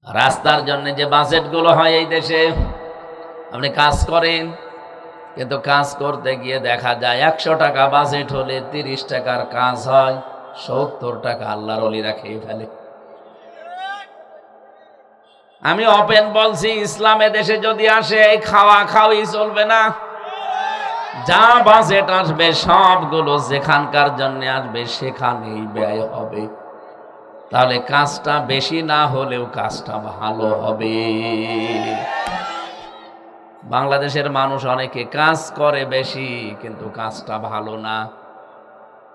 রাস্তার জন্য যে বাজেটগুলো হয় এই দেশে, আপনি কাজ করেন, কিন্তু কাজ করতে গিয়ে দেখা যায় 100 টাকা বাজেট হলে 30 টাকার কাজ হয়, 70 টাকা আল্লাহর ওলিরা খেয়ে ফেলে। আমি ওপেন বলছি, ইসলামে দেশে যদি আসে এই খাওয়া খাওয়াই চলবে না। যা বাজেট আসবে সবগুলো যেখানকার জন্য আসবে সেখানেই ব্যয় হবে। তাহলে কাজটা বেশি না হলেও কাজটা ভালো হবে। বাংলাদেশের মানুষ অনেকে কাজ করে বেশি, কিন্তু কাজটা ভালো না।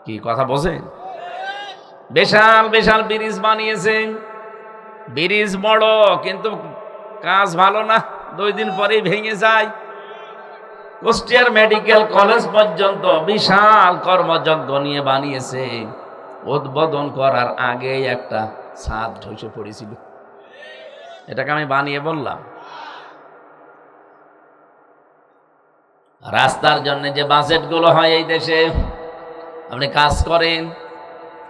কি কথা বোঝেন? বিশাল বিশাল ব্রিজ বানিয়েছে, ব্রিজ বড়, কিন্তু কাজ ভালো না, 2 দিন পরেই ভেঙে যায়। কুষ্টিয়ার মেডিকেল কলেজ পর্যন্ত বিশাল কর্মযজ্ঞ নিয়ে বানিয়েছে, উদ্বোধন করার আগেই একটা ছাদ ধসে পড়েছিল। এটাকে আমি বানিয়ে বললাম? রাস্তার জন্য যে বাজেটগুলো হয় এই দেশে, আপনি কাজ করেন,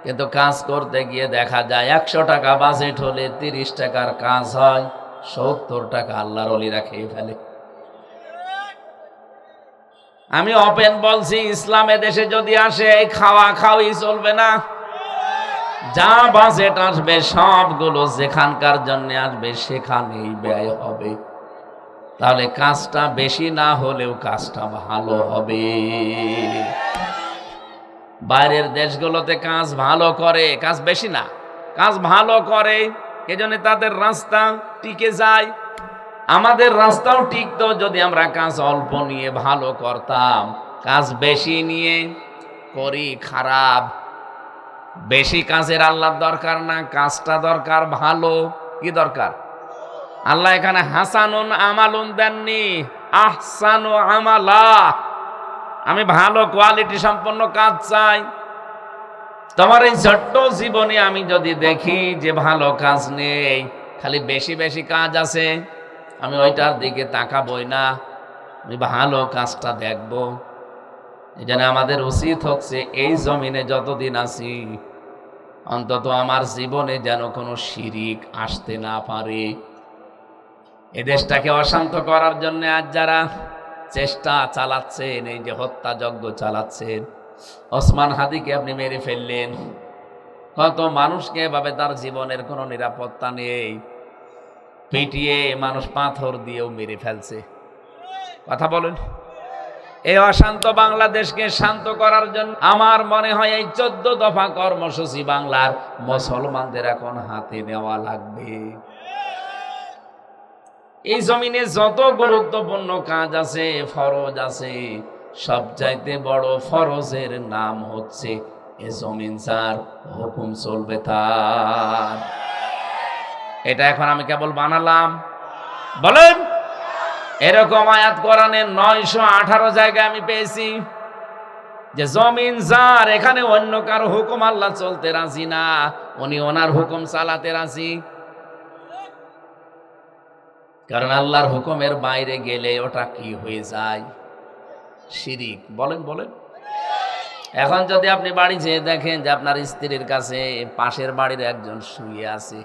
কিন্তু কাজ করতে গিয়ে দেখা যায় 100 টাকা বাজেট হলে 30 টাকার কাজ হয়, 70 টাকা আল্লাহর ওলিরা খেয়ে ফেলে। আমি ওপেন বলছি, ইসলামে দেশে যদি আসে এই খাওয়া খাওয়াই চলবে না। যা বাজেট আসবে সবগুলো যেখানকার জন্য আসবে সেখানেই ব্যয় হবে। তাহলে কাজটা বেশি না হলেও কাজটা ভালো হবে। বাইরের দেশগুলোতে কাজ ভালো করে, কাজ বেশি না, কাজ ভালো করে, এজন্য তাদের রাস্তা টিকে যায়। আমাদের রাস্তাও টিকতো যদি আমরা কাজ অল্প নিয়ে ভালো করতাম। কাজ বেশি নিয়ে করি খারাপ। বেশি কাজের আল্লাহর দরকার না, কাজটা দরকার ভালো। কি দরকার? আল্লাহ এখানে হাসানুন আমালুন দেননি, আহসানু আমালা। আমি ভালো কোয়ালিটি সম্পন্ন কাজ চাই। তোমার এই ছোট্ট জীবনে আমি যদি দেখি যে ভালো কাজ নেই, খালি বেশি বেশি কাজ আছে, আমি ওইটার দিকে তাকাবই না, আমি ভালো কাজটা দেখব। এই জন্য আমাদের উচিত হচ্ছে এই জমিনে যতদিন আছি অন্তত আমার জীবনে যেন কোনো শিরিক আসতে না পারে। এ দেশটাকে অশান্ত করার জন্য আজ যারা চেষ্টা চালাচ্ছেন, এই যে হত্যাযজ্ঞ চালাচ্ছেন, ওসমান হাদিকে আপনি মেরে ফেললেন, কত মানুষকে এভাবে তার জীবনের কোনো নিরাপত্তা নেই, পিটিয়ে মানুষ পাথর দিয়েও মেরে ফেলছে। কথা বলেন। এই অশান্ত বাংলাদেশকে শান্ত করার জন্য আমার মনে হয় এই 14 দফা কর্মসূচি বাংলার মুসলমানদের এখন হাতে নেওয়া লাগবে। এই জমিনে যত গুরুত্বপূর্ণ কাজ আছে, ফরজ আছে, সবচাইতে বড় ফরজের নাম হচ্ছে এ জমিন যার হুকুম চলবে তার। এটা এখন আমি কেবল বানালাম? বলেন। এরকম আয়াত কোরআনে 918 জায়গায় আমি পেয়েছি যে জমিন যার, এখানে অন্য কারো হুকুম আল্লাহ চলতে রাজি না, উনি ওনার হুকুম চালাতে রাজি। কারণ আল্লাহর হুকুমের বাইরে গেলে ওটা কি হয়ে যায়? শিরিক। বলেন বলেন। এখন যদি আপনি বাড়ি যেয়ে দেখেন যে আপনার স্ত্রীর কাছে পাশের বাড়ির একজন শুয়ে আছে,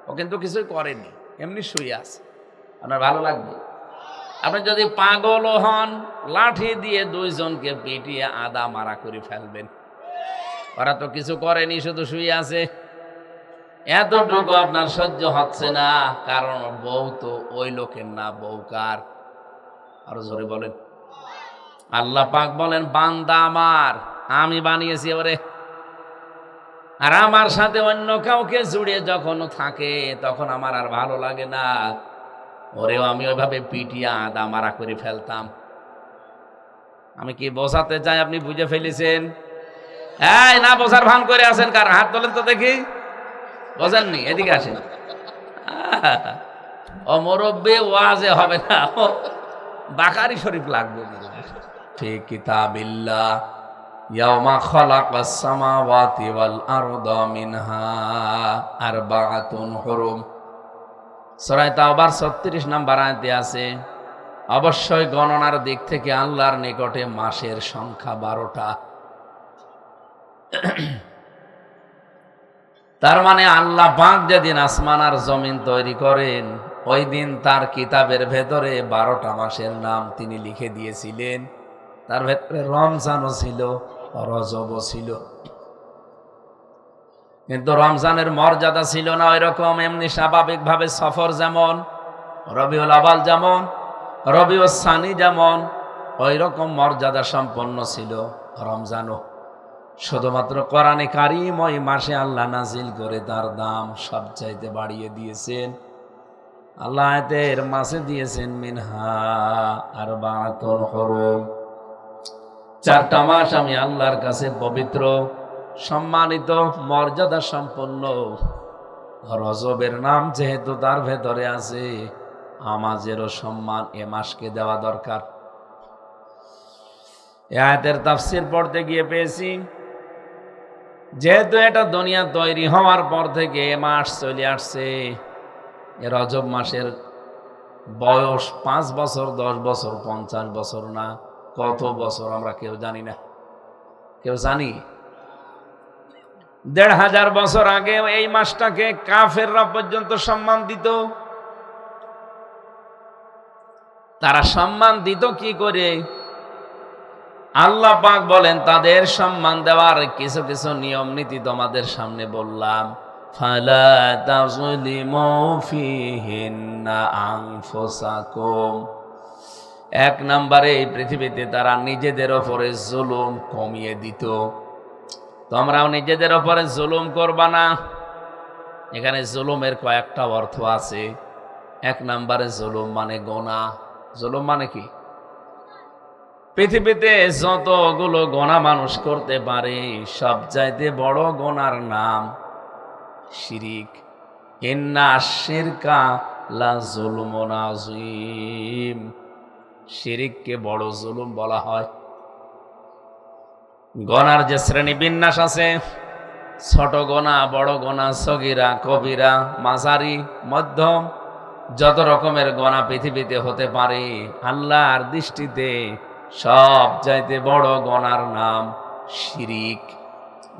ও কিন্তু কিছুই করেনি, এমনি শুয়ে আছে, আপনার ভালো লাগবে? আপনি যদি পাগলও হন, লাঠি দিয়ে 2 জনকে পিটিয়ে আদা মারা করে ফেলবেন। ওরা তো কিছু করেনি, শুধু শুয়ে আছে। এতটুকু আপনার সহ্য হচ্ছে না, কারণ বউ তো ওই লোকের না, বউ কার? আরো জোরে বলেন। আল্লাহ পাক বলেন, বান্দা আমার, আমি বানিয়েছি ওরে, আর আমার সাথে অন্য কাউকে জুড়ে যখন থাকে তখন আমার আর ভালো লাগে না। ওরেও আমি ওইভাবে পিটিয়ে আদা মারা করে ফেলতাম। আমি কি বোঝাতে চাই আপনি বুঝে ফেলেছেন? এই না বোঝার ভান করে আছেন, কার হাত তোলেন তো দেখি। বোঝেননি? এদিকে আসেন। ও মুরব্বি, ওয়াজে হবে না, ও বাকারি শরীফ লাগবে। ফি কিতাবিল্লাহ ইয়াওমা খালাকাস সামাওয়াতি ওয়াল আরদা মিনহা আরবাআতুন হুরুম। সূরা তাওবার 36 নম্বর আয়াতে আছে, অবশ্যই গণনার দিক থেকে আল্লাহর নিকটে মাসের সংখ্যা 12টা। তার মানে আল্লাহ পাক যেদিন আসমান আর জমিন তৈরি করেন, ওই দিন তার কিতাবের ভেতরে 12টা মাসের নাম তিনি লিখে দিয়েছিলেন। তার ভেতরে রমজানও ছিল, রজবও ছিল। কিন্তু রমজানের মর্যাদা ছিল না ওই রকম। এমনি স্বাভাবিকভাবে সফর যেমন, রবিউল আউয়াল যেমন, রবিউল সানি যেমন, ওই রকম মর্যাদা সম্পন্ন ছিল রমজানও। শুধুমাত্র কোরআনে কারীম ওই মাসে আল্লাহ নাজিল করে তার দাম সবচাইতে বাড়িয়ে দিয়েছেন। আল্লাহ এর মাসে দিয়েছেন মিনহা আরবাতুল হুরুম, 4টা মাস আমি আল্লাহর কাছে পবিত্র, সম্মানিত, মর্যাদা সম্পন্ন। রজবের নাম যেহেতু তার ভেতরে আছে, আমাদেরও সম্মান এ মাসকে দেওয়া দরকার। এই আয়াতের তাফসীর পড়তে গিয়ে পেয়েছি, যেহেতু এটা দুনিয়া তৈরি হওয়ার পর থেকে এ মাস চলে আসছে, এ রজব মাসের বয়স 5 বছর, 10 বছর, 50 বছর না, কত বছর আমরা কেউ জানি না। কেউ জানি? 1500 বছর আগে এই মাসটাকে কাফেররা পর্যন্ত সম্মান দিত। তারা সম্মান দিত কি করে? আল্লাহ পাক বলেন তাদের সম্মান দেওয়ার কিছু কিছু নিয়ম নীতি তোমাদের সামনে বললাম। ফালা তাযলিমু ফীহিন্না আনফুসাকুম। 1 নম্বরে এই পৃথিবীতে তারা নিজেদের ওপরে জুলুম কমিয়ে দিত। তোমরাও নিজেদের ওপরে জুলুম করবা না। এখানে জুলুমের কয়েকটা অর্থ আছে। 1 নম্বরে জুলুম মানে গোনা। জুলুম মানে কি? পৃথিবীতে যতগুলো গোনা মানুষ করতে পারে, সবচাইতে বড় গোনার নাম শিরিক। ইন্না শিরকা লা যুলমুন আযীম। শিরিককে বড় জুলুম বলা হয়। গোনার যে শ্রেণী বিন্যাস আছে, ছোট গোনা, বড় গোনা, সগীরা, কবিরা, মাঝারি, মধ্যম, যত রকমের গোনা পৃথিবীতে হতে পারে, আল্লাহর দৃষ্টিতে সব চাইতে বড় গোনার নাম শিরিক।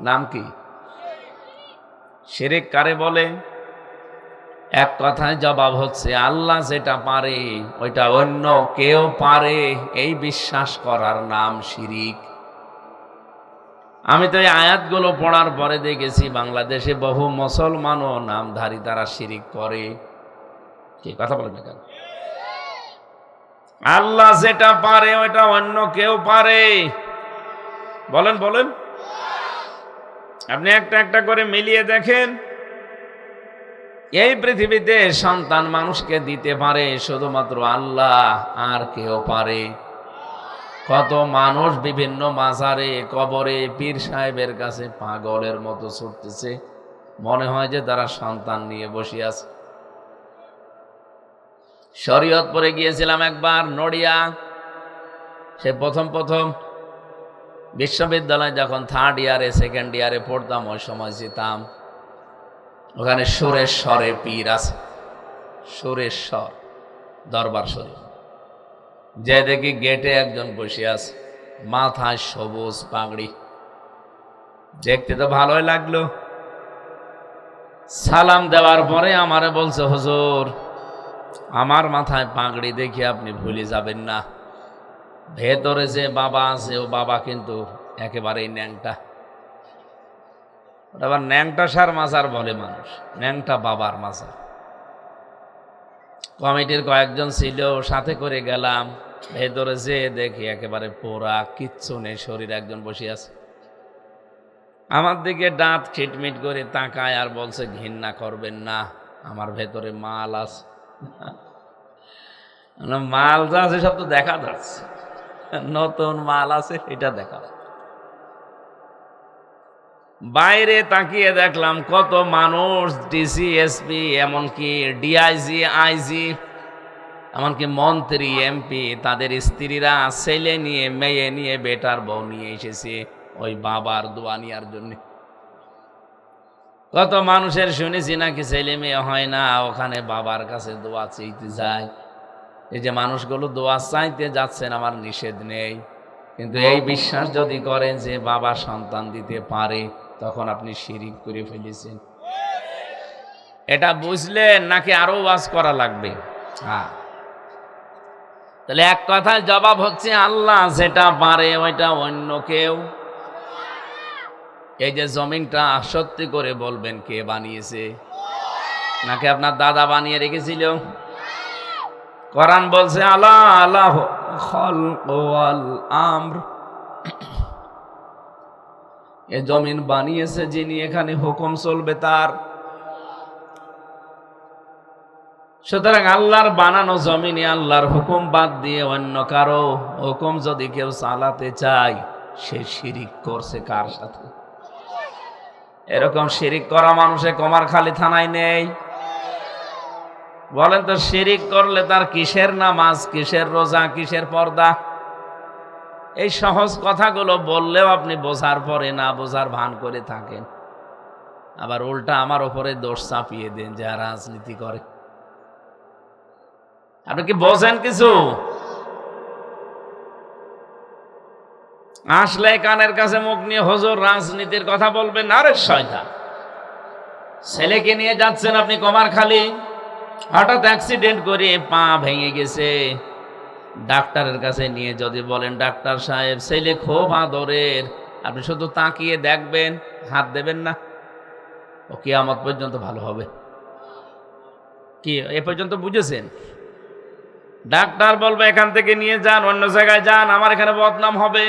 নাম কি? শিরিক কারে বলে? এক কথায় জবাব হচ্ছে, আল্লাহ যেটা পারে ওইটা অন্য কেউ পারে, এই বিশ্বাস করার নাম শিরিক। আমি তো এই আয়াতগুলো পড়ার পরে দেখেছি বাংলাদেশে বহু মুসলমানও নামধারী তারা শিরিক করে। কি কথা বলেন না কেন? আল্লাহ যেটা পারে ওইটা অন্য কেউ পারে। বলেন বলেন। আপনি একটা একটা করে মিলিয়ে দেখেন। এই পৃথিবীতে সন্তান মানুষকে দিতে পারে শুধুমাত্র আল্লাহ, আর কেউ পারে? কত মানুষ বিভিন্ন মাজারে, কবরে, পীর সাহেবের কাছে পাগলের মতো ছুটতেছে, মনে হয় যে তারা সন্তান নিয়ে বসে আছে। শরীয়তপুরে গিয়েছিলাম একবার, নড়িয়া। সে প্রথম বিশ্ববিদ্যালয় যখন 3rd ইয়ারে 2nd ইয়ারে পড়তাম, ওই সময় যেতাম। ওখানে সুরেশ্বরে পীর আছে, সুরেশ্বর দরবার শরীফ। যে দেখি গেটে একজন বসে আছে, মাথায় সবুজ পাগড়ি। দেখতে তো ভালোই লাগলো। সালাম দেওয়ার পরে আমারে বলছে, হুজুর, আমার মাথায় পাগড়ি দেখে আপনি ভুলে যাবেন না, ভেতরে যে বাবা আছে ও বাবা কিন্তু একেবারেই ন্যাংটা। আবার ন্যাংটা সার মাজার বলে মানুষ, ন্যাংটা বাবার মাজার। কমিটির কয়েকজন ছিল, সাথে করে গেলাম। ভেতরে যে দেখি একেবারে পোড়া, কিচ্ছু নেই, শরীর একজন বসে আছে। আমার দিকে দাঁত খিটমিট করে তাকায় আর বলছে, ঘৃণা করবেন না, আমার ভেতরে মাল আছে। মাল যা আছে সব তো দেখা যাচ্ছে, নতুন মাল আছে এটা দেখা। বাইরে তাকিয়ে দেখলাম কত মানুষ, ডিসি, এসপি, এমনকি ডিআইজি, আইজি, এমনকি মন্ত্রী, এমপি, তাদের স্ত্রীরা ছেলে নিয়ে, মেয়ে নিয়ে, বেটার বউ নিয়ে এসেছে ওই বাবার দোয়া নেওয়ার জন্য। কত মানুষের শুনেছি নাকি ছেলে মেয়ে হয় না, ওখানে বাবার কাছে দোয়া চাইতে যায়। এই যে মানুষগুলো দোয়া চাইতে যাচ্ছেন, আমার নিষেধ নেই, কিন্তু এই বিশ্বাস যদি করেন যে বাবা সন্তান দিতে পারে, তখন আপনি শিরিক করে ফেলেছেন। এটা বুঝলেন নাকি আরো ওয়াজ করা লাগবে? হ্যাঁ, তাহলে এক কথায় জবাব হচ্ছে আল্লাহ যেটা পারে ওইটা অন্য কেউ। এই যে জমিনটা সত্যি করে বলবেন কে বানিয়েছে? নাকি আপনার দাদা বানিয়ে রেখেছিল? কোরআন বলছে আলা আল্লাহ খালক ওয়াল আমর, এ জমিন বানিয়েছে যিনি, এখানে হুকুম চলবে তার। সুতরাং আল্লাহর বানানো জমিনে আল্লাহর হুকুম বাদ দিয়ে অন্য কারো হুকুম যদি কেউ চালাতে চায়, সে শিরিক করছে কার সাথে? এরকম শিরিক করা মানুষে কুমারখালী থানায় নেই। বলেন তো, শিরিক করলে তার কিসের নামাজ, কিসের রোজা, কিসের পর্দা? এই সহজ কথাগুলো বললেও আপনি বোঝার পরে না বোঝার ভান করে থাকেন, আবার উল্টা আমার উপরে দোষ চাপিয়ে দেন যা রাজনীতি করে। আপনি কি বোঝেন কিছু? আসলে কানের কাছে মুখ নিয়ে হুজুর রাজনীতির কথা বলবেন, আরে শয়তান। ছেলেকে নিয়ে যাচ্ছেন আপনি কুমারখালী, হঠাৎ অ্যাক্সিডেন্ট করে পা ভেঙে গেছে, ডাক্তারের কাছে নিয়ে যদি বলেন ডাক্তার সাহেব ছেলে খুব আদরের, আপনি শুধু তাকিয়ে দেখবেন, হাত দেবেন না, ও কিয়ামত পর্যন্ত ভালো হবে। কি এ পর্যন্ত বুঝেছেন? ডাক্তার বলবে এখান থেকে নিয়ে যান, অন্য জায়গায় যান, আমার এখানে বদনাম হবে।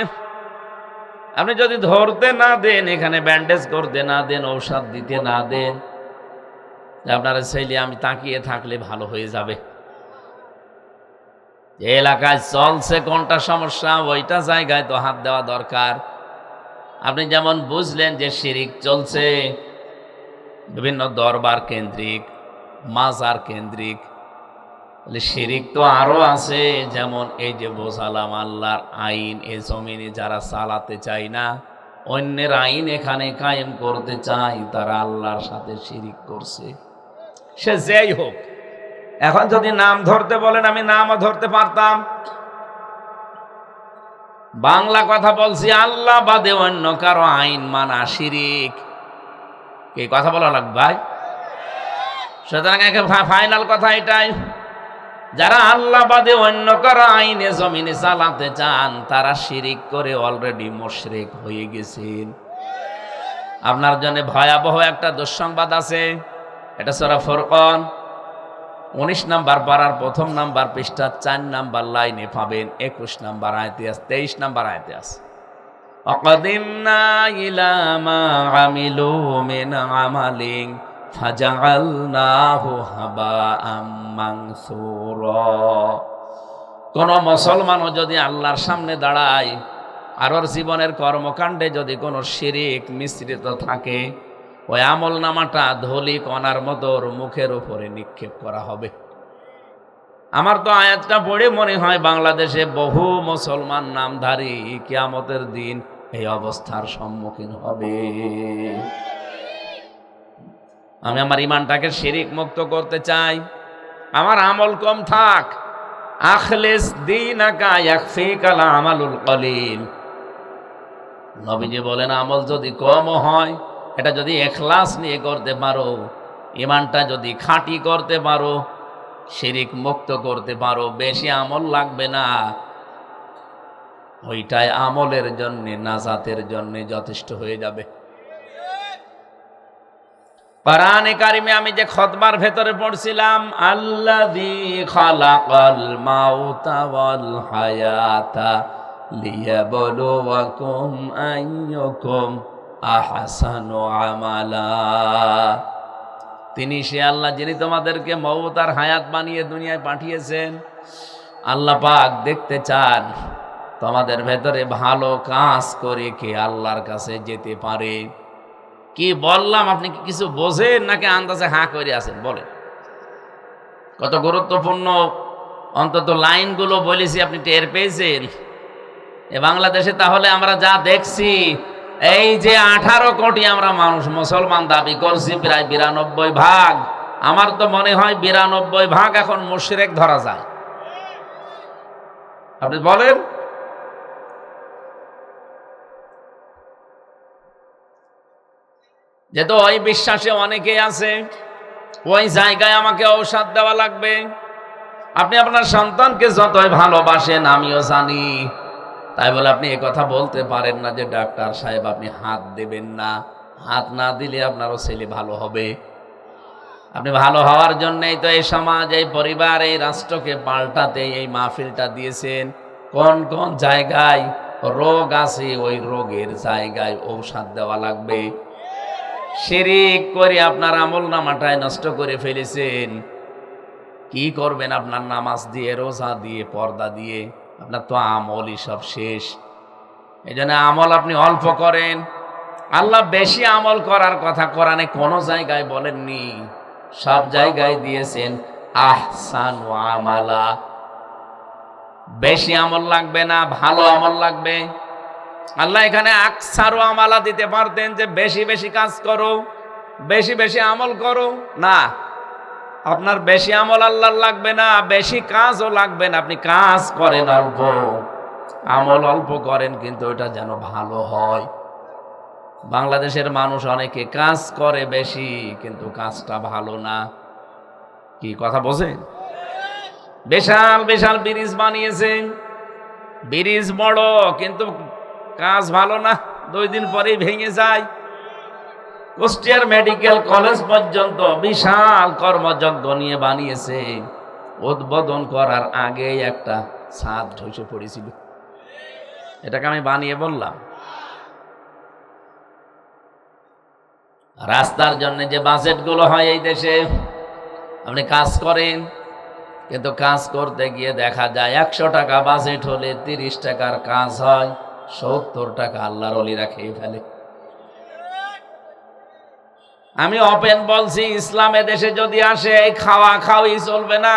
আপনি যদি ধরতে না দেন, এখানে ব্যান্ডেজ করতে না দেন, ঔষধ দিতে না দেন, আপনার ছেলে আমি তাকিয়ে থাকলে ভালো হয়ে যাবে। এলাকায় চলছে কোনটা সমস্যা, ওইটা জায়গায় তো হাত দেওয়া দরকার। আপনি যেমন বুঝলেন যে শিরিক চলছে বিভিন্ন দরবার কেন্দ্রিক, মাজার কেন্দ্রিক, শিরিক তো আরো আছে। যেমন এই যে বোঝালাম আল্লাহর আইন এ জমিনে যারা চালাতে চায় না, অন্যের আইন এখানে কায়েম করতে চায়, তারা আল্লাহর সাথে শিরিক করছে। সে যেই হোক, এখন যদি নাম ধরতে বলেন আমি নামও ধরতে পারতাম। বাংলা কথা বলছি, আল্লাহ বাদে অন্য কারো আইন মানা শিরিক। কি কথা বলা লাগবে ভাই? সুতরাং ফাইনাল কথা এটাই, যারা আল্লাহ বাদে অন্য কারো আইনে জমিনে চালাতে চান, তারা শিরিক করে অলরেডি মুশরিক হয়ে গেছেন। আপনার জন্য ভয়াবহ একটা দুঃসংবাদ আছে। এটা সূরা ফুরকান 19 নাম্বার পারার 1 নাম্বার পৃষ্ঠা 4 নাম্বার লাইনে পাবেন। 21 নাম্বার আয়াতে আছে, 23 নাম্বার আয়াতে আছে, ওয়াকাদিমনা ইলা মা আমিলু মিন আমালিন ফাজআলনাহু হাবাআম মানসুরা। কোন মুসলমানও যদি আল্লাহর সামনে দাঁড়ায় আর ওর জীবনের কর্মকাণ্ডে যদি কোনো শিরিক মিশ্রিত থাকে, ওই আমল নামাটা ধলি কণার মতো ওর মুখের উপরে নিক্ষেপ করা হবে। আমার তো আয়াতটা পড়ে মনে হয় বাংলাদেশে বহু মুসলমান নামধারী কিয়ামতের দিন এই অবস্থার সম্মুখীন হবে। আমি আমার ইমানটাকে শিরিক মুক্ত করতে চাই, আমার আমল কম থাক। আখলিস দীনাকা ইয়াকফিকাল আমালুল কলিল। নবীজি বলেন আমল যদি কম হয়, এটা যদি ইখলাস নিয়ে করতে পারো, ইমানটা যদি খাঁটি করতে পারো, শিরিক মুক্ত করতে পারো, বেশি আমল লাগবে না, ওইটাই আমলের জন্য নাজাতের জন্য যথেষ্ট হয়ে যাবে। কোরআনে কারিমে আমি যে খুতবার ভেতরে পড়ছিলাম, আল্লাযী খালাকাল মাউতা ওয়াল হায়াতা লিয়াবলুয়াকুম আইয়ুকুম আহসানু আমালা। তিনি সে আল্লাহ যিনি তোমাদেরকে মওত আর হায়াত বানিয়ে দুনিয়ায় পাঠিয়েছেন। আল্লাহ পাক দেখতে চান তোমাদের ভেতরে ভালো কাজ করে কে আল্লাহর কাছে যেতে পারে। কি বললাম, আপনি কি কিছু বোঝেন নাকি আন্দাজে হাঁ করে আছেন? বলেন, কত গুরুত্বপূর্ণ অন্তত লাইনগুলো বলেছি, আপনি টের পেয়েছেন? এ বাংলাদেশে তাহলে আমরা যা দেখছি, এই যে 18 কোটি আমরা মানুষ মুসলমান দাবি করছি, প্রায় 92 ভাগ, আমার তো মনে হয় 92 ভাগ এখন মুশরিক ধরা যায়। আপনি বলেন, যেহেতু ওই বিশ্বাসে অনেকেই আছে, ওই জায়গায় আমাকে ঔষধ দেওয়া লাগবে। আপনি আপনার সন্তানকে যতই ভালোবাসেন আমিও জানি, তাই বলে আপনি কথা বলতে পারেন না যে ডাক্তার সাহেব আপনি হাত দেবেন না। হাত না দিলে আপনারও ছেলে ভালো হবে। আপনি ভালো হওয়ার জন্যই তো এই সমাজ, এই পরিবার, এই রাষ্ট্রকে পাল্টাতে এই মাহফিলটা দিয়েছেন। কোন কোন জায়গায় রোগ আছে ওই রোগের জায়গায় ঔষধ দেওয়া লাগবে। শিরিক করে আপনার আমল নামাটায় নষ্ট করে ফেলেছেন। কি করবেন আপনার নামাজ দিয়ে, রোজা দিয়ে, পর্দা দিয়ে? আপনার তো আমলই সব শেষ। এই জন্য আমল আপনি অল্প করেন। আল্লাহ বেশি আমল করার কথা কোরআনে কোনো জায়গায় বলেননি, সব জায়গায় দিয়েছেন আহসানু আমালা। বেশি আমল লাগবে না, ভালো আমল লাগবে। আল্লাহ এখানে আকসারু আমালা দিতে পারতেন যে বেশি বেশি কাজ করো, বেশি বেশি আমল করো। না, আপনার বেশি আমল আল্লাহর লাগবে না, বেশি কাজও লাগবে না। আপনি কাজ করেন অল্প, আমল অল্প করেন, কিন্তু ওটা যেন ভালো হয়। বাংলাদেশের মানুষ অনেকে কাজ করে বেশি, কিন্তু কাজটা ভালো না। কি কথা বোঝেন? বিশাল বিশাল ব্রিজ বানিয়েছে, ব্রিজ বড়, কিন্তু কাজ ভালো না, 2 দিন পরেই ভেঙে যায়। কুষ্টিয়ার মেডিকেল কলেজ পর্যন্ত বিশাল কর্মযজ্ঞ নিয়ে বানিয়েছে, উদ্বোধন করার আগেই একটা ছাদ ধসে পড়েছিল। এটাকে আমি বানিয়ে বললাম। রাস্তার জন্য যে বাজেটগুলো হয় এই দেশে, আপনি কাজ করেন, কিন্তু কাজ করতে গিয়ে দেখা যায় 100 টাকা বাজেট হলে 30 টাকার কাজ হয়, 70 টাকা আল্লাহর ওলিরা খেয়ে ফেলে। আমি ওপেন বলছি, ইসলামে দেশে যদি আসে এই খাওয়া খাওয়াই চলবে না।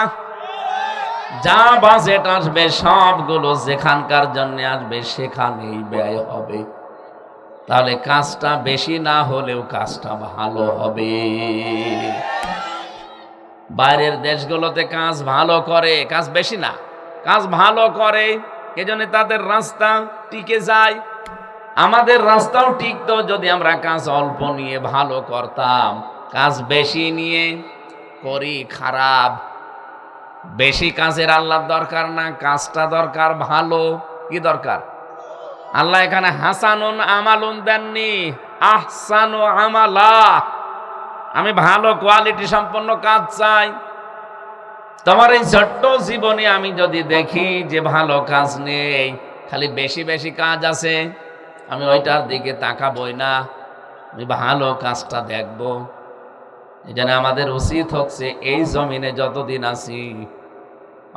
যা বাজেট আসবে সবগুলো যেখানকার জন্য আসবে সেখানেই ব্যয় হবে। তাহলে কাজটা বেশি না হলেও কাজটা ভালো হবে। বাইরের দেশগুলোতে কাজ ভালো করে, কাজ বেশি না, কাজ ভালো করে, এজন্য তাদের রাস্তা টিকে যায়। আমাদের রাস্তাও টিকতো যদি আমরা কাজ অল্প নিয়ে ভালো করতাম। কাজ বেশি নিয়ে করি খারাপ। বেশি কাজের আল্লাহর দরকার না, কাজটা দরকার ভালো। কি দরকার? আল্লাহ এখানে হাসানুন আমালুন দেননি, আহসানু আমালা। আমি ভালো কোয়ালিটি সম্পন্ন কাজ চাই। তোমার এই ছোট্ট জীবনে আমি যদি দেখি যে ভালো কাজ নেই, খালি বেশি বেশি কাজ আছে, আমি ওইটার দিকে তাকাবই না, আমি ভালো কাজটা দেখব। এই জন্য আমাদের উচিত হচ্ছে এই জমিনে যতদিন আছি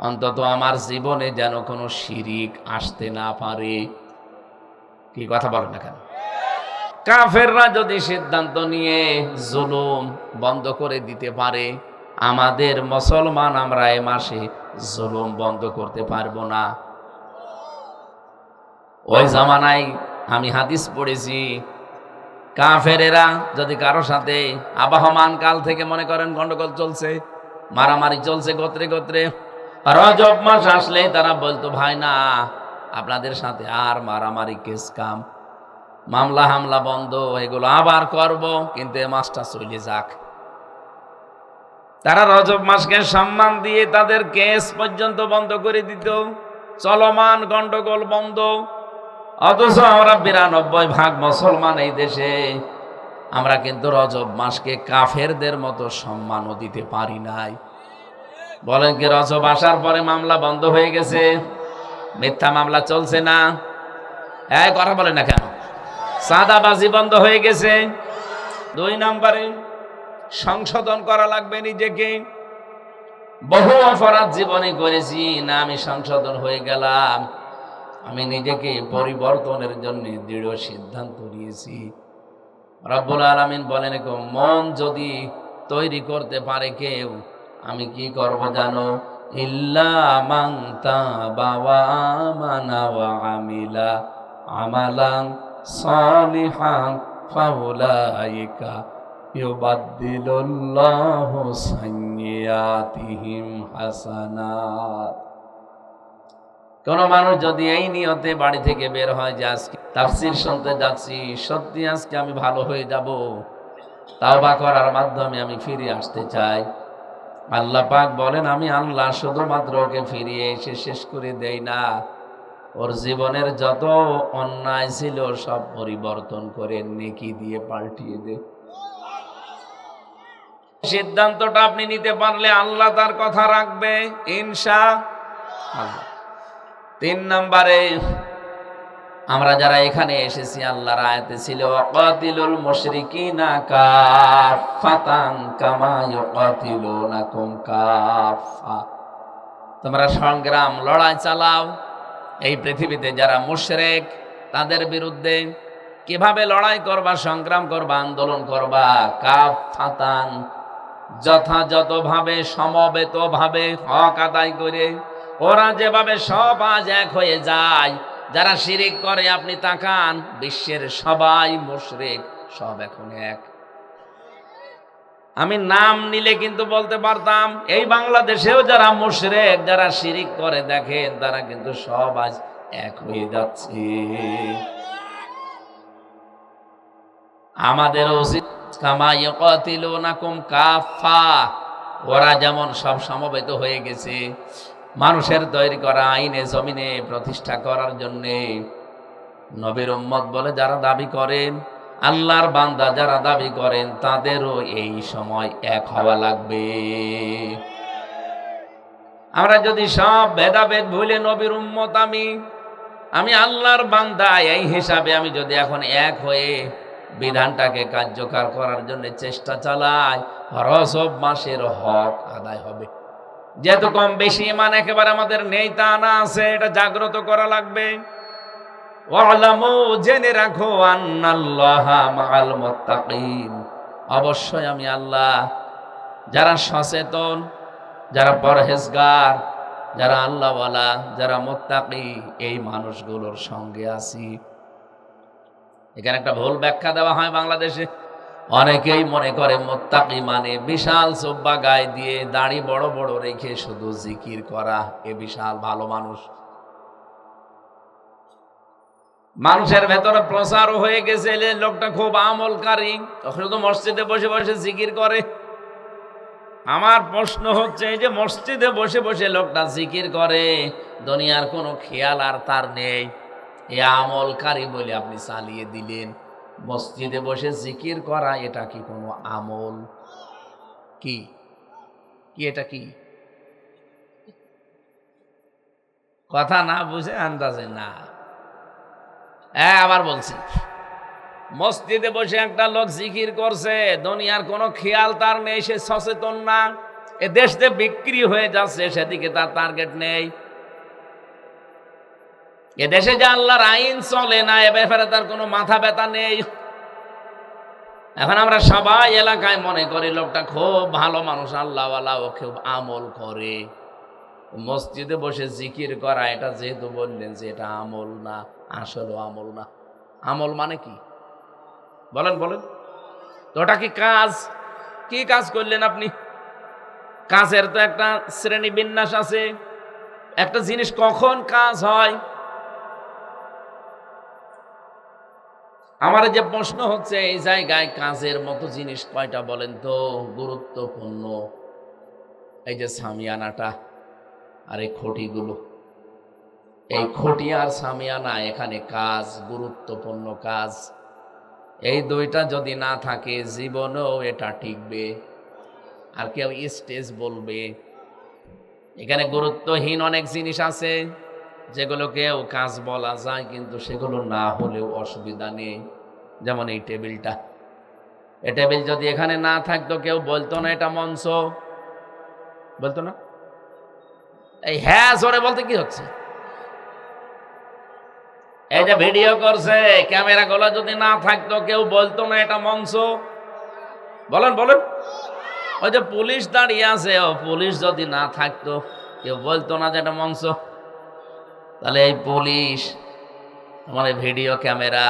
অন্তত আমার জীবনে যেন কোনো শিরিক আসতে না পারে। কি কথা বলেন না কেন? কাফেররা যদি সিদ্ধান্ত নিয়ে জুলুম বন্ধ করে দিতে পারে, আমাদের মুসলমান আমরা এ মাসে জুলুম বন্ধ করতে পারবো না। ওই জামানায় আমি হাদিস পড়েছি, কাফেরেরা যদি কারো সাথে আবহমান কাল থেকে মনে করেন গন্ডগোল চলছে, মারামারি চলছে গোত্রে গোত্রে, রজব মাস আসলেই তারা বলতো ভাই না, আপনাদের সাথে আর মারামারি কেস কাম মামলা হামলা বন্ধ, এগুলো আবার করব, কিন্তু এ মাসটা চলে যাক। তারা রজব মাসকে সম্মান দিয়ে তাদের কেস পর্যন্ত বন্ধ করে দিত, চলমান গন্ডগোল বন্ধ। অথচ আমরা 92% মুসলমান এই দেশে, আমরা কিন্তু রজব মাসকে কাফেরদের মতো সম্মানও দিতে পারি নাই। বলেন কি রজব আসার পরে মামলা বন্ধ হয়ে গেছে? মিথ্যা মামলা চলছে না? এই কথা বলেন না কেন? সাদাবাজি বন্ধ হয়ে গেছে। 2 নম্বরে সংশোধন করা লাগবে নিজেকে। বহু অপরাধ জীবনে করেছি না, আমি সংশোধন হয়ে গেলাম, আমি নিজেকে পরিবর্তনের জন্য দৃঢ় সিদ্ধান্ত নিয়েছি। রব্বুল আলামিন বলেন, মন যদি তৈরি করতে পারে কেউ, আমি কি করব জানো? ইল্লা মান তাবা ওয়া আমানা ওয়া আমিলা আমালান সালিহান ফাউলাইকা ইউবাদদিলুল্লাহু সাইয়্যাতিহিম হাসানাত। কোন মানুষ যদি এই নিয়তে বাড়ি থেকে বের হয় যে আজকে তাফসীর শুনতে যাচ্ছি, সত্যি আজকে আমি ভালো হয়ে যাব, তাওবা করার মাধ্যমে আমি ফিরে আসতে চাই। আল্লাহ পাক বলেন, আমি আল্লাহ শুধুমাত্র ওকে ফিরিয়ে এসে শেষ করে দেই না, ওর জীবনের যত অন্যায় ছিল সব পরিবর্তন করে নেকি দিয়ে পাল্টিয়ে দে। সিদ্ধান্তটা আপনি নিতে পারলে আল্লাহ তার কথা রাখবে ইনশাআল্লাহ। 3 নম্বরে, আমরা যারা এখানে এসেছি, আল্লাহর আয়াতে ছিল ওয়াকাতিলুল মুশরিকিনা কাফাতান কামা ইউকাতিলুনাকুম কাফা। তোমরা সংগ্রাম লড়াই চালাও এই পৃথিবীতে যারা মুশরিক তাদের বিরুদ্ধে। কিভাবে লড়াই করবা, সংগ্রাম করবা, আন্দোলন করবা? কাফাতান, যথাযথভাবে সমবেতভাবে হক আদায় করে। ওরা যেভাবে সব আজ এক হয়ে যায়, যারা শিরিক করে আপনি তাকান, বিশ্বের সবাই মুশরিক, সব এখন এক। আমি নাম নিলে কিন্তু বলতে পারতাম, এই বাংলাদেশেও যারা মুশরিক, যারা শিরিক করে, দেখেন তারা কিন্তু সব আজ এক হয়ে যাচ্ছে। আমাদের উচিত কামা ইয়াকাতিলুনাকুম কাফা, ওরা যেমন সব সমবেত হয়ে গেছে মানুষের তৈরি করা আইনে জমিনে প্রতিষ্ঠা করার জন্যে। নবীর উম্মত বলে যারা দাবি করেন, আল্লাহর বান্দা যারা দাবি করেন, তাদেরও এই সময় এক হওয়া লাগবে। আমরা যদি সব ভেদাভেদ ভুলে নবীর উম্মত, আমি আল্লাহর বান্দা, এই হিসাবে আমি যদি এখন এক হয়ে বিধানটাকে কার্যকর করার জন্য চেষ্টা চালাই, রজব মাসের হক আদায় হবে। যেহেতু কম বেশি ইমান একেবারে আমাদের নেই তা না, আছে, এটা জাগ্রত করা লাগবে। ওয়ালামু, জেনে রাখো, আন্নাল্লাহা মাআল মুত্তাকিন, অবশ্যই আমি আল্লাহ যারা সচেতন, যারা পরহেজগার, যারা আল্লাহওয়ালা, যারা মুত্তাকি, এই মানুষগুলোর সঙ্গে আছি। এখানে একটা ভুল ব্যাখ্যা দেওয়া হয় বাংলাদেশে। অনেকেই মনে করে মুত্তাকি মানে বিশাল জুব্বা গায়ে দিয়ে দাড়ি বড় বড় রেখে শুধু জিকির করা, এ বিশাল ভালো মানুষ। মানুষের ভেতরে প্রচারও হয়ে গেছে লোকটা খুব আমলকারী, শুধু মসজিদে বসে বসে জিকির করে। আমার প্রশ্ন হচ্ছে, এই যে মসজিদে বসে বসে লোকটা জিকির করে, দুনিয়ার কোনো খেয়াল আর তার নেই, এ আমলকারী বলে আপনি চালিয়ে দিলেন। মসজিদে বসে জিকির করা এটা কি কোনো আমল? কি কি এটা কি? কথা না বুঝে আন্দাজে না। আবার বলছি, মসজিদে বসে একটা লোক জিকির করছে, দুনিয়ার কোনো খেয়াল তার নেই, সে সচেতন না। এ দেশে বিক্রি হয়ে যাচ্ছে, সেদিকে তার টার্গেট নেই। এ দেশে যে আল্লাহর আইন চলে না, এ ব্যাপারে তার কোনো মাথা ব্যথা নেই। এখন আমরা সবাই এলাকায় মনে করি লোকটা খুব ভালো মানুষ, আল্লাহওয়ালা, ও খুব আমল করে। মসজিদে বসে জিকির করা, এটা যেহেতু বললেন যে এটা আমল না, আসলে আমল না। আমল মানে কি বলেন বলেন তো? ওটা কি কাজ? কি কাজ করলেন আপনি? কাজের তো একটা শ্রেণী বিন্যাস আছে। একটা জিনিস কখন কাজ হয়? আমার যে প্রশ্ন হচ্ছে, এই জায়গায় কাজের মতো জিনিস কয়টা বলেন তো গুরুত্বপূর্ণ? এই যে সামিয়ানাটা আর এই খুঁটিগুলো, এই খুঁটি আর সামিয়ানা, এখানে কাজ, গুরুত্বপূর্ণ কাজ। এই দুইটা যদি না থাকে, জীবনেও এটা টিকবে। আর কেউ স্টেজ বলবে। এখানে গুরুত্বহীন অনেক জিনিস আছে যেগুলো কেউ কাজ বলা যায়, কিন্তু সেগুলো না হলেও অসুবিধা নেই। যেমন এই টেবিলটা, এই টেবিল যদি এখানে না থাকতো, কেউ বলতো না এটা মঞ্চ, বলতো না। এই হ্যাঁ জোরে বলতে কি হচ্ছে? এই যে ভিডিও করছে, ক্যামেরা গুলো যদি না থাকতো, কেউ বলতো না এটা মঞ্চ। বলেন বলেন। ওই যে পুলিশ দাঁড়িয়ে আছে, ও পুলিশ যদি না থাকতো, কেউ বলতো না যে এটা মঞ্চ। তাহলে এই পুলিশ, আমার ভিডিও ক্যামেরা,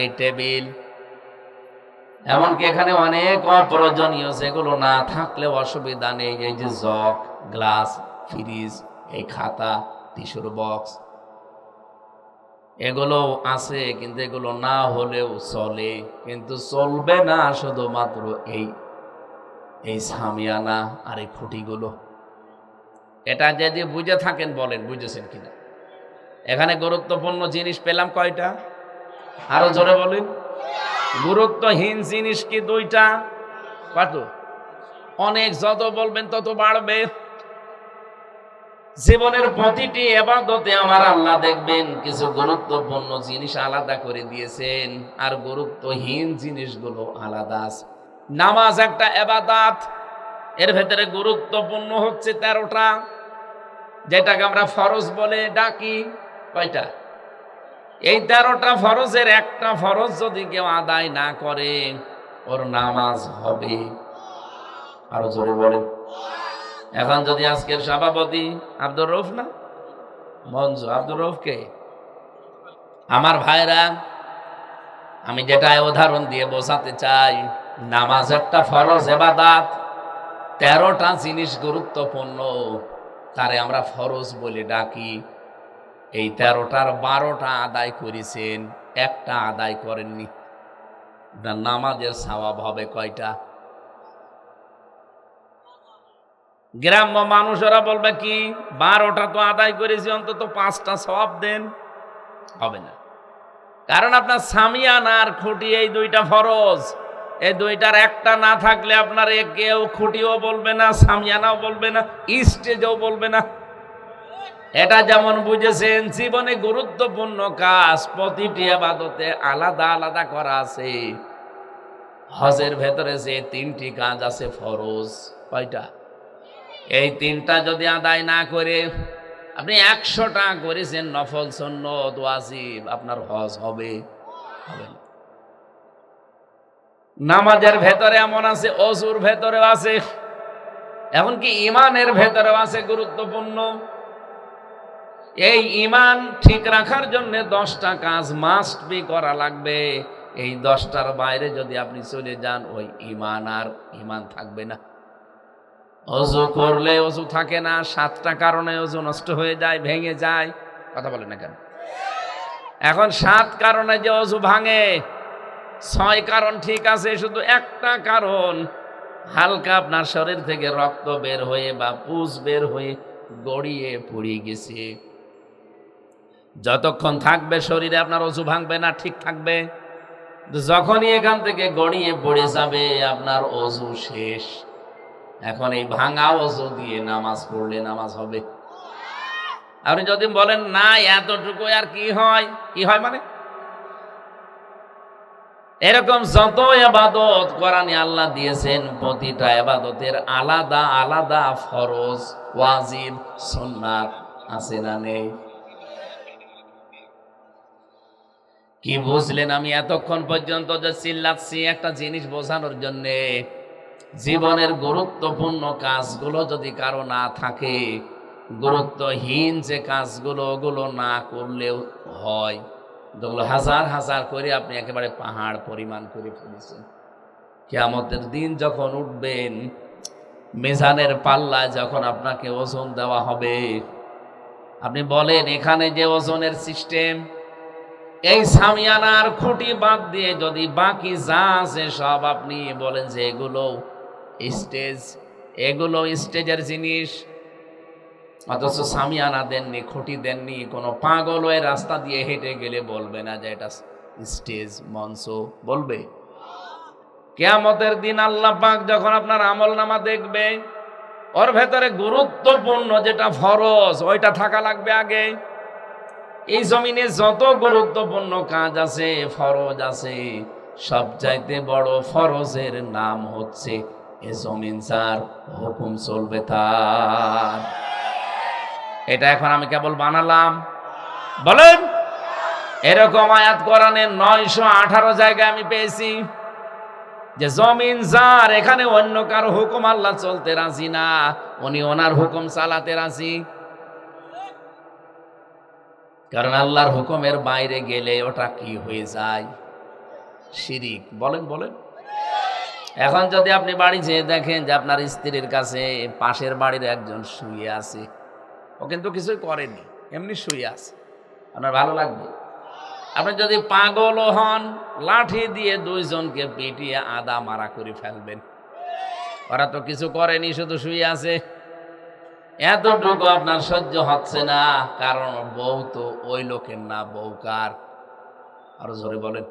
এই টেবিল, এমনকি এখানে অনেক অপ্রয়োজনীয়, যেগুলো না থাকলে অসুবিধা নেই। এই যে জগ, গ্লাস, ফ্রিজ, এই খাতা, টিস্যুর বক্স, এগুলো আছে, কিন্তু এগুলো না হলেও চলে, কিন্তু চলবে না শুধুমাত্র এই এই সামিয়ানা আর এই খুঁটিগুলো। এটা যদি বুঝে থাকেন বলেন বুঝেছেন কিনা। এখানে গুরুত্বপূর্ণ জিনিস পেলাম কয়টা? আরো জোরে বলেন। গুরুত্বহীন জিনিস কি দুইটা? কত? অনেক, যত বলবেন তত বাড়বে। জীবনের প্রতিটি ইবাদতে আমার আল্লাহ দেখবেন কিছু গুরুত্বপূর্ণ জিনিস আলাদা করে দিয়েছেন, আর গুরুত্বহীন জিনিসগুলো আলাদা আছে। নামাজ একটা ইবাদত, এর ভেতরে গুরুত্বপূর্ণ হচ্ছে 13টা, যেটাকে আমরা ফরজ বলে ডাকি। কয়টা? এই 13টা ফরজের একটা ফরজ যদি কেউ আদায় না করে ওর নামাজ হবে। আরো জোরে বলেন। এখন যদি আজকের সভাপতি আব্দুর রউফ, না মঞ্জু, আব্দুর রউফকে, আমার ভাইরা, আমি যেটা উদাহরণ দিয়ে বোঝাতে চাই, নামাজ একটা ফরজ ইবাদত, 13টা জিনিস গুরুত্বপূর্ণ, তারে আমরা ফরজ বলে ডাকি। এই 13টার 12টা আদায় করেছেন, একটা আদায় করেননি, নামাজের সওয়াব হবে কয়টা? গ্রাম্য মানুষেরা বলবে কি, 12টা তো আদায় করেছি, অন্তত 5টা সওয়াব দেন। হবে না, কারণ আপনার সামিয়ানার খুঁটি এই দুইটা ফরজ, এই দুইটার একটা না থাকলে আপনার কেউ খুঁটিও বলবে না, সামিয়ানাও বলবে না, স্টেজও বলবে না। এটা যেমন বুঝেছেন জীবনে গুরুত্বপূর্ণ কাজ প্রতিটি ইবাদতে আলাদা আলাদা করা আছে। হজের ভেতরে যে 3টি কাজ আছে ফরজ, কয়টা? এই 3টা যদি আদায় না করে আপনি 100টা করেছেন নফল সুন্নত ওয়াজিব, আপনার হজ হবে? হবে না। নামাজের ভেতরে এমন আছে, ওযুর ভেতরেও আছে, এমনকি ইমানের ভেতরেও আছে গুরুত্বপূর্ণ। এই ইমান ঠিক রাখার জন্য 10টা কাজ মাস্ট বি করা লাগবে। এই 10টার বাইরে যদি আপনি চলে যান, ওই ইমান আর ইমান থাকবে না। ওযু করলে ওযু থাকে না, 7টা কারণে ওযু নষ্ট হয়ে যায়, ভেঙে যায়। কথা বলেন না কেন? এখন 7 কারণে যে ওযু ভাঙে, 6 কারণ ঠিক আছে, শুধু একটা কারণ হালকা আপনার শরীর থেকে রক্ত বের হয়ে বা পুজ বের হয়ে গড়িয়ে পড়ে গেছে। যতক্ষণ থাকবে শরীরে আপনার ওযু ভাঙবে না, ঠিক থাকবে। যখনই এখান থেকে গড়িয়ে পড়ে যাবে আপনার ওযু শেষ। এখন এই ভাঙা ওযু দিয়ে নামাজ পড়লে নামাজ হবে? আপনি যদি বলেন না এতটুকু আর কি হয়, কি হয় মানে? এরকম যত ইবাদত কোরআনে আল্লাহ দিয়েছেন, প্রতিটা ইবাদতের আলাদা আলাদা ফরজ, ওয়াজিব, সুন্নাত আছে না নেই? কি বুঝলেন? আমি এতক্ষণ পর্যন্ত যে চিল্লাচ্ছি একটা জিনিস বোঝানোর জন্যে, জীবনের গুরুত্বপূর্ণ কাজগুলো যদি কারো না থাকে, গুরুত্বহীন যে কাজগুলো ওগুলো না করলেও হয়, যেগুলো হাজার হাজার করে আপনি একেবারে পাহাড় পরিমাণ করে ফেলেছেন। কিয়ামতের দিন যখন উঠবেন, মিজানের পাল্লায় যখন আপনাকে ওজন দেওয়া হবে, আপনি বলেন এখানে যে ওজনের সিস্টেম, এই সামিয়ানার খুঁটি বাদ দিয়ে যদি বাকি যা আছে সব আপনি বলেন যে এগুলো স্টেজ, এগুলো স্টেজের জিনিস, অথচ সামিয়ানা দেননি, খুঁটি দেননি, কোনো পাগল ওই রাস্তা দিয়ে হেঁটে গেলে বলবে না যে এটা স্টেজ, মঞ্চ, বলবে? কিয়ামতের দিন আল্লাহ পাক যখন আপনার আমলনামা দেখবে, ওর ভেতরে গুরুত্বপূর্ণ যেটা ফরজ ওইটা থাকা লাগবে আগে। এই জমিনে যত গুরুত্বপূর্ণ কাজ আছে, ফরজ আছে, সবচাইতে বড় ফরজের নাম হচ্ছে এ জমিন যার হুকুম চলবে তার। এটা এখন আমি কেবল বানালাম? বলেন। এরকম আয়াত কোরআনে 918 জায়গায় আমি পেয়েছি যে জমিন যার, এখানে অন্য কারো হুকুম আল্লাহ চলতে রাজি না, উনি ওনার হুকুম চালাতে রাজি। কারণ আল্লাহর হুকুমের বাইরে গেলে ওটা কি হয়ে যায়? শিরিক। বলেন বলেন। এখন যদি আপনি বাড়ি যেয়ে দেখেন যে আপনার স্ত্রীর কাছে পাশের বাড়ির একজন শুয়ে আছে, ও কিন্তু কিছুই করেনি, এমনি শুয়ে আছে, আপনার ভালো লাগবে? আপনি যদি পাগলও হন, লাঠি দিয়ে দুইজনকে পিটিয়ে আদা মারা করে ফেলবেন। ওরা তো কিছু করেনি, শুধু শুয়ে আছে। এতটুকু আপনার সহ্য হচ্ছে না, কারণ বউ তো ওই লোকের না, বউ কার? আরো জোরে বলেন।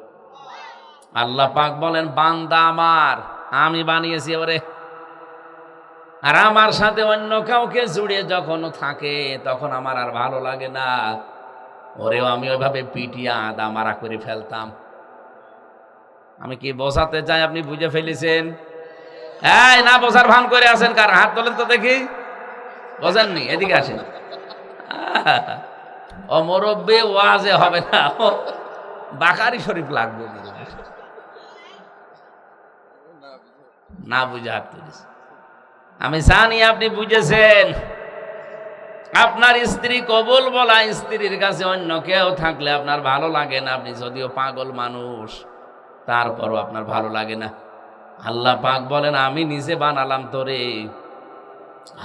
আল্লাহ পাক বলেন, বান্দা আমার, আমি বানিয়েছি ওরে, আর আমার সাথে অন্য কাউকে জুড়ে যখন থাকে তখন আমার আর ভালো লাগে না। ওরেও আমি ওইভাবে পিটিয়ে আদা মারা করে ফেলতাম। আমি কি বোঝাতে চাই আপনি বুঝে ফেলেছেন? এই না বোঝার ভান করে আছেন কার? হাত তোলেন তো দেখি। বোঝেননি? এদিকে আসেন। ও মুরব্বি, ওয়াজে হবে না, ও বাকারি শরীফ লাগবে। না বুঝে হাত তুলিস। আমি জানি আপনি বুঝেছেন। আপনার স্ত্রী কবুল বলা স্ত্রীর কাছে অন্য কেউ থাকলে আপনার ভালো লাগে না। আপনি যদিও পাগল মানুষ, তারপরও আপনার ভালো লাগে না। আল্লাহ পাক বলেন, আমি নিজে বানালাম তোরে।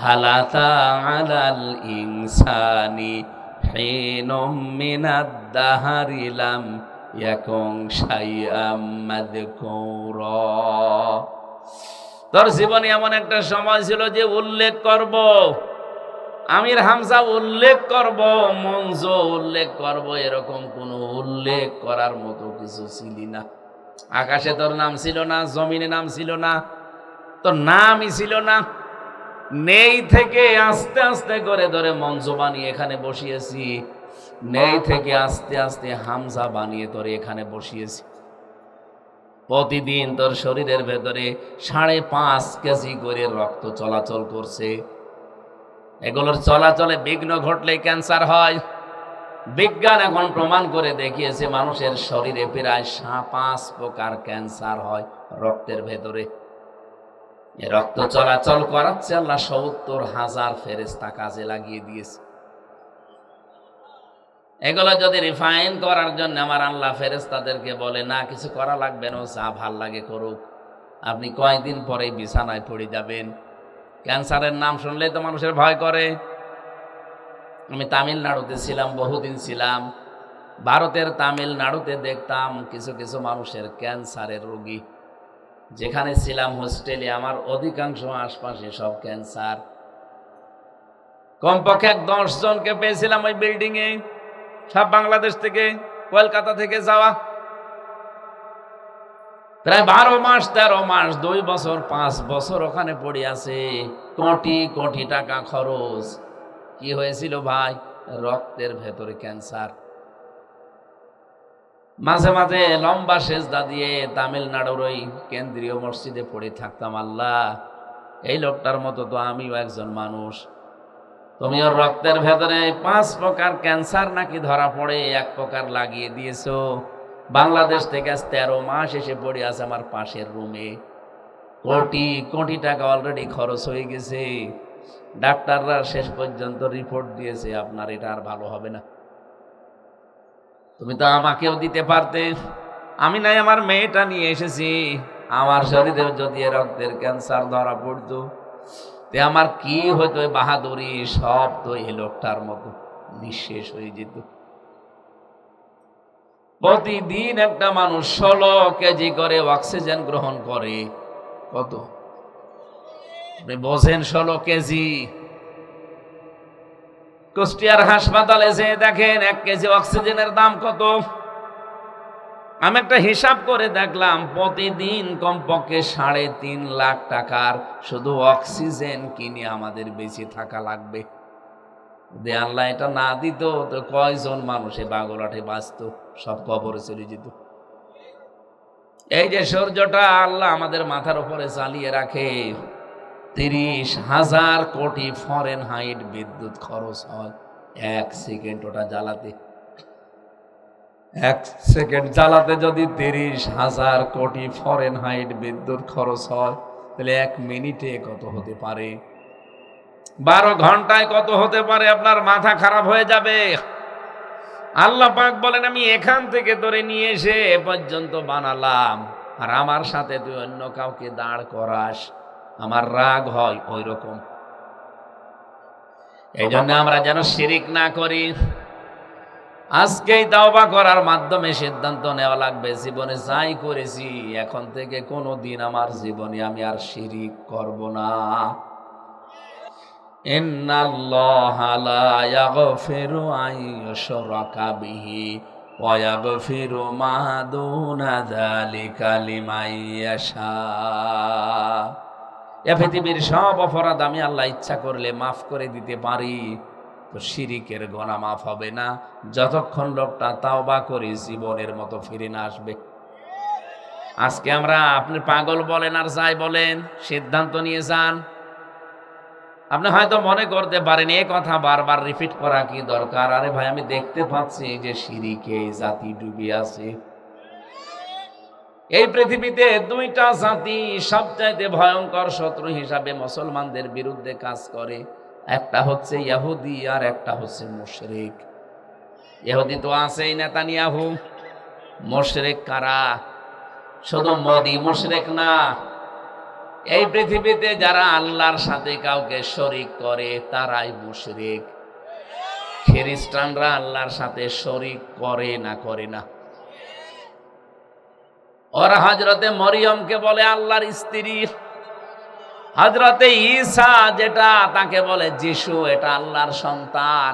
হালাতা আলাল ইনসানি হিনুম মিনাদ দাহারি লাম ইয়াকুন শাইআম মাযকুরা। তোর জীবনে এমন একটা সময় ছিল যে উল্লেখ করব, আমির হামজা উল্লেখ করব, মঞ্জু উল্লেখ করব, এরকম কোন উল্লেখ করার মতো কিছু ছিলি না। আকাশে তোর নাম ছিল না, জমিনে নাম ছিল না, তোর নামই ছিল না। নেই থেকে আস্তে আস্তে করে ধরে মঞ্জু বানিয়ে এখানে বসিয়েছি, নেই থেকে আস্তে আস্তে হামজা বানিয়ে তোরে এখানে বসিয়েছি। প্রতিদিন তোর শরীরের ভেতরে 5.5 কেজি করে রক্ত চলাচল করছে। এগুলোর চলাচলে বিঘ্ন ঘটলে ক্যান্সার হয়। বিজ্ঞান এখন প্রমাণ করে দেখিয়েছে মানুষের শরীরে প্রায় 5 প্রকার ক্যান্সার হয় রক্তের ভেতরে। রক্ত চলাচল করাচ্ছে আল্লাহ 70,000 ফেরেশতা কাজে লাগিয়ে দিয়েছে। এগুলো যদি রিফাইন করার জন্য আমার আল্লাহ ফেরেশতাদেরকে বলে, না কিছু করা লাগবে না, যা ভাল লাগে করুক, আপনি কয়েকদিন পরে বিছানায় পড়ে যাবেন। ক্যান্সারের নাম শুনলেই তো মানুষের ভয় করে। আমি তামিলনাড়ুতে ছিলাম, বহুদিন ছিলাম। ভারতের তামিলনাড়ুতে দেখতাম কিছু কিছু মানুষের ক্যান্সারের রোগী। যেখানে ছিলাম হোস্টেলে, আমার অধিকাংশ আশপাশে সব ক্যান্সার। কমপক্ষে 10 জনকে পেয়েছিলাম ওই বিল্ডিং এ, সব বাংলাদেশ থেকে, কলকাতা থেকে যাওয়া। প্রায় 12 মাস 13 মাস 2 বছর 5 বছর ওখানে পড়ে আছে। কোটি কোটি টাকা খরচ। কি হয়েছিল ভাই? রক্তের ভেতরে ক্যান্সার। মাঝে মাঝে লম্বা সেজদা দিয়ে তামিলনাড়ুর ওই কেন্দ্রীয় মসজিদে পড়ে থাকতাম, আল্লাহ এই লোকটার মতো তো আমিও একজন মানুষ। তুমি ওর রক্তের ভেতরে 5 প্রকার ক্যান্সার নাকি ধরা পড়ে 1 প্রকার লাগিয়ে দিয়েছো। বাংলাদেশ থেকে 13 মাস এসে পড়ে আছে আমার পাশের রুমে। কোটি কোটি টাকা অলরেডি খরচ হয়ে গেছে। ডাক্তাররা শেষ পর্যন্ত রিপোর্ট দিয়েছে, আপনার এটা আর ভালো হবে না। তুমি তো আমাকেও দিতে পারতে। আমি নাই আমার মেয়েটা নিয়ে এসেছি। আমার শরীরে যদি রক্তের ক্যান্সার ধরা পড়তো, তে আমার কি হতো? বাহাদুরি সব তো এই লোকটার মতো নিঃশেষ হয়ে যেত। প্রতিদিন একটা মানুষ 16 কেজি করে অক্সিজেন গ্রহণ করে। কত আপনি বোঝেন? 16 কেজি। কুষ্টিয়ার হাসপাতালে যে দেখেন 1 কেজি অক্সিজেনের দাম কত। আমি একটা হিসাব করে দেখলাম, প্রতিদিন কমপক্ষে 3.5 লাখ টাকার শুধু অক্সিজেন কিনে আমাদের বেঁচে থাকা লাগবে। যদি আল্লাহ এটা না দিত তো কয়জন মানুষে বাগলাটে বাঁচত, সব কবরে চলে যেত। এই যে সূর্যটা আল্লাহ আমাদের মাথার উপরে চালিয়ে রাখে, 30,000 কোটি ফরেনহাইট বিদ্যুৎ খরচ হয় 1 সেকেন্ড ওটা জ্বালাতে। 1 সেকেন্ড জ্বালাতে যদি 30,000 কোটি ফরেনহাইট বিদ্যুৎ খরচ হয়, তাহলে 1 মিনিটে কত হতে পারে? 12 ঘন্টায় কত হতে পারে? আপনার মাথা খারাপ হয়ে যাবে। আল্লাহ পাক বলেন, আমি এখান থেকে ধরে নিয়ে এসে এ পর্যন্ত বানালাম, আর আমার সাথে তুই অন্য কাউকে দাঁড় করাস, আমার রাগ হয় ওই রকম। এই জন্য আমরা যেন শিরিক না করি। আজকেই তাওবা করার মাধ্যমে সিদ্ধান্ত নেওয়া লাগবে, জীবনে যাই করেছি এখন থেকে কোনোদিন আমার জীবনে আমি আর শিরিক করব না। ইন্নাল্লাহা লা ইয়াগফিরু আন ইউশরাকা বিহি ওয়া ইয়াগফিরু মা দুনা যালিকা লিমান ইয়াশা। এ পৃথিবীর সব অপরাধ আমি আল্লাহ ইচ্ছা করলে মাফ করে দিতে পারি, তো শিরিকের গুনাহ মাফ হবে না যতক্ষণ লোকটা তাওবা করে জীবনের মতো ফিরে না আসবে। আজকে আমরা আপনি পাগল বলেন আর যাই বলেন, সিদ্ধান্ত নিয়ে যান। আপনি হয়তো মনে করতে পারেন এই কথা বারবার রিপিট করা কি দরকার? আরে ভাই, আমি দেখতে পাচ্ছি যে শিরিকে জাতি ডুবে আছে। এই পৃথিবীতে দুইটা জাতি সবচাইতে ভয়ঙ্কর শত্রু হিসাবে মুসলমানদের বিরুদ্ধে কাজ করে, একটা হচ্ছে ইহুদি আর একটা হচ্ছে মুশরিক। ইহুদি তো আছেই নেতানিয়াহু, মুশরিক কারা? শুধু মোদি মুশরিক না, এই পৃথিবীতে যারা আল্লাহর সাথে কাউকে শরীক করে তারাই মুশরিক। খ্রিস্টানরা আল্লাহর সাথে শরীক করে না? করে না। ওরা হযরতে মরিয়মকে বলে আল্লাহর স্ত্রী, হযরতে ঈসা যেটা তাকে বলে যিশু, এটা আল্লাহর সন্তান।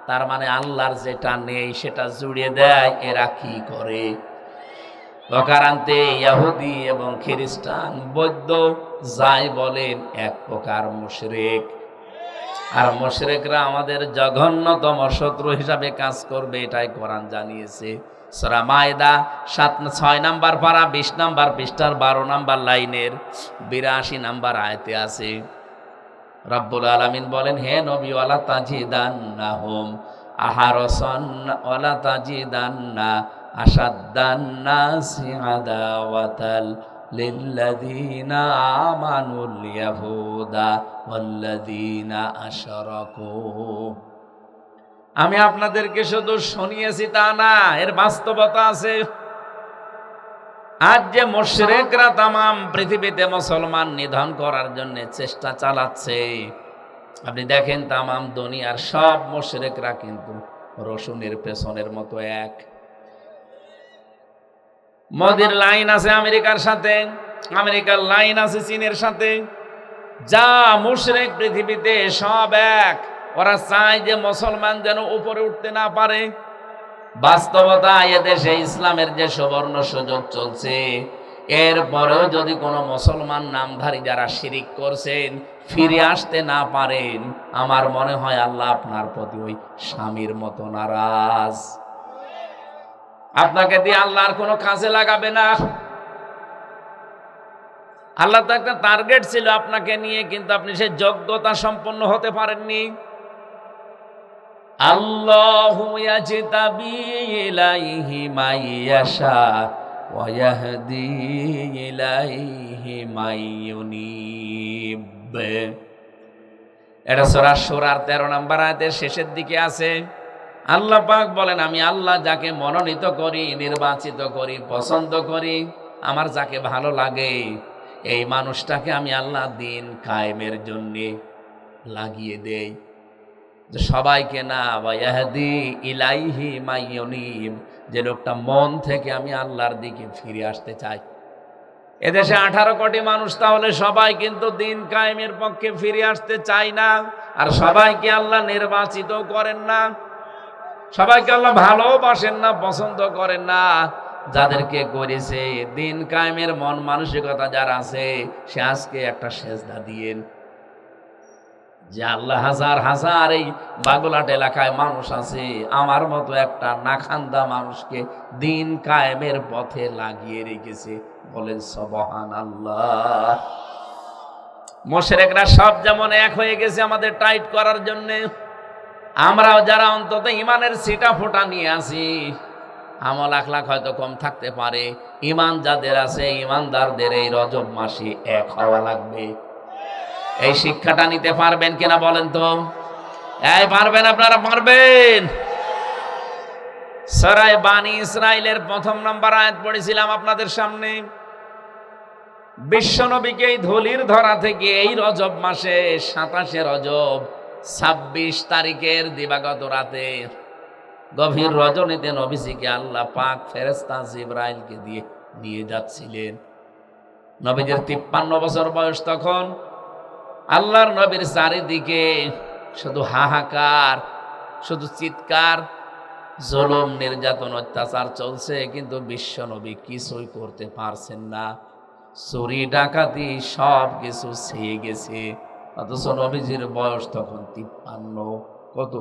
তার মানে আল্লাহর যেটা নেই সেটা জুড়ে দেয়। এরা কি করে? প্রকারান্তে ইহুদি এবং খ্রিস্টান, বৌদ্ধ যাই বলেন এক প্রকার মুশরিক। আর মুশরিকরা আমাদের জঘন্যতম শত্রু হিসাবে কাজ করবে, এটাই কোরআন জানিয়েছে। সূরা মায়দা 6 নাম্বার পারা 20 নাম্বার পৃষ্ঠার 12 নাম্বার লাইনের 82 নাম্বার আয়াতে আছে। রব্বুল আলামিন বলেন, হে নবী, ওয়ালা তাজিদান্নাহুম আহারাসান ওয়ালা তাজিদান্না আশাদ্দান নাসি আদাওয়াতাল লিল্লাযীনা আমানুল ইয়াহুদা ওয়াল্লাযীনা আশরাকু। আমি আপনাদেরকে শুধু শুনিয়েছি তা না, এর বাস্তবতা আছে। আজ যে মুশরিকরা তামাম পৃথিবীতে মুসলমান নিধন করার জন্য চেষ্টা চালাচ্ছে, আপনি দেখেন তামাম দুনিয়ার সব মুশরিকরা কিন্তু রসুনের পেছনের মতো এক। মোদির লাইন আছে আমেরিকার সাথে, আমেরিকার লাইন আছে চীনের সাথে। যা মুশরিক পৃথিবীতে সব এক। ওরা চায় যে মুসলমান যেন উপরে উঠতে না পারে। বাস্তবতা, এদেশে ইসলামের যে সুবর্ণ সুযোগ চলছে, এরপরেও যদি কোনো মুসলমান নামধারী যারা শিরিক করছেন ফিরে আসতে না পারেন, আমার মনে হয় আল্লাহ আপনার প্রতি ওই স্বামীর মতো নারাজ। আপনাকে দিয়ে আল্লাহর কোনো কাজে লাগাবে না। আল্লাহ তো একটা টার্গেট ছিল আপনাকে নিয়ে, কিন্তু আপনি সেই যোগ্যতা সম্পন্ন হতে পারেননি। আল্লাহু ইয়াজতাবি ইলাইহি মাইয়াশা ওয়া ইয়াহদি ইলাইহি মাইয়ুনিব। এটা সূরা সূরার 13 নম্বর আয়াতের শেষের দিকে আছে। আল্লাহ পাক বলেন, আমি আল্লাহ যাকে মনোনীত করি, নির্বাচিত করি, পছন্দ করি, আমার যাকে ভালো লাগে, এই মানুষটাকে আমি আল্লাহ দিন কায়েমের জন্য লাগিয়ে দেই। সবাইকে না, ওয়াহদি ইলাইহি মাইয়ুনিব, যে লোকটা মন থেকে আমি আল্লাহর দিকে ফিরে আসতে চাই। এদেশে 18 কোটি মানুষ, তাহলে সবাই কিন্তু দিন কায়েমের পক্ষে ফিরে আসতে চায় না। আর সবাইকে আল্লাহ নির্বাচিত করেন না, সবাইকে আল্লাহ ভালোবাসেন না, পছন্দ করেন না। যাদেরকে করেছে দিন কায়েমের মন মানসিকতা যার আছে, সে আজকে একটা সেজদা দিয়েন যে আল্লাহ, হাজার হাজার এই বাগলাট এলাকায় মানুষ আছে, আমার মতো একটা নাখান্দা মানুষকে দিন কায়েমের পথে লাগিয়ে রেখেছে। বলেন সুবহানাল্লাহ। মুশরিকরা সব যেমন এক হয়ে গেছে আমাদের টাইট করার জন্য, আমরাও যারা অন্তত ইমানের ছিটা ফোঁটা নিয়ে আসি, আমল আখলাক হয়তো কম থাকতে পারে, ইমান যাদের আছে, ইমানদারদের এই রজব মাসে এক হওয়া লাগবে। এই শিক্ষাটা নিতে পারবেন কিনা বলেন তো? এই পারবেন? আপনারা পারবেন? সূরা বানী ইসরাইলের 1 নম্বর আয়াত পড়েছিলাম আপনাদের সামনে। বিশ্বনবীকে এই ধুলির ধরা থেকে এই রজব মাসে 27 রজব 26 তারিখের দিবাগত রাতে গভীর রজনীতে নবীজিকে আল্লাহ পাক ফেরেশতা জিবরাইলকে দিয়ে নিয়ে যাচ্ছিলেন। নবীজির 53 বছর বয়স তখন। আল্লাহর নবীর চারিদিকে শুধু হাহাকার, শুধু চিৎকার, জুলুম, নির্যাতন, অত্যাচার চলছে, কিন্তু বিশ্ব নবী কিছুই করতে পারছেন না। চুরি ডাকাতি সব কিছু ছেয়ে গেছে, অথচ নবীজির বয়স তখন 53। কত?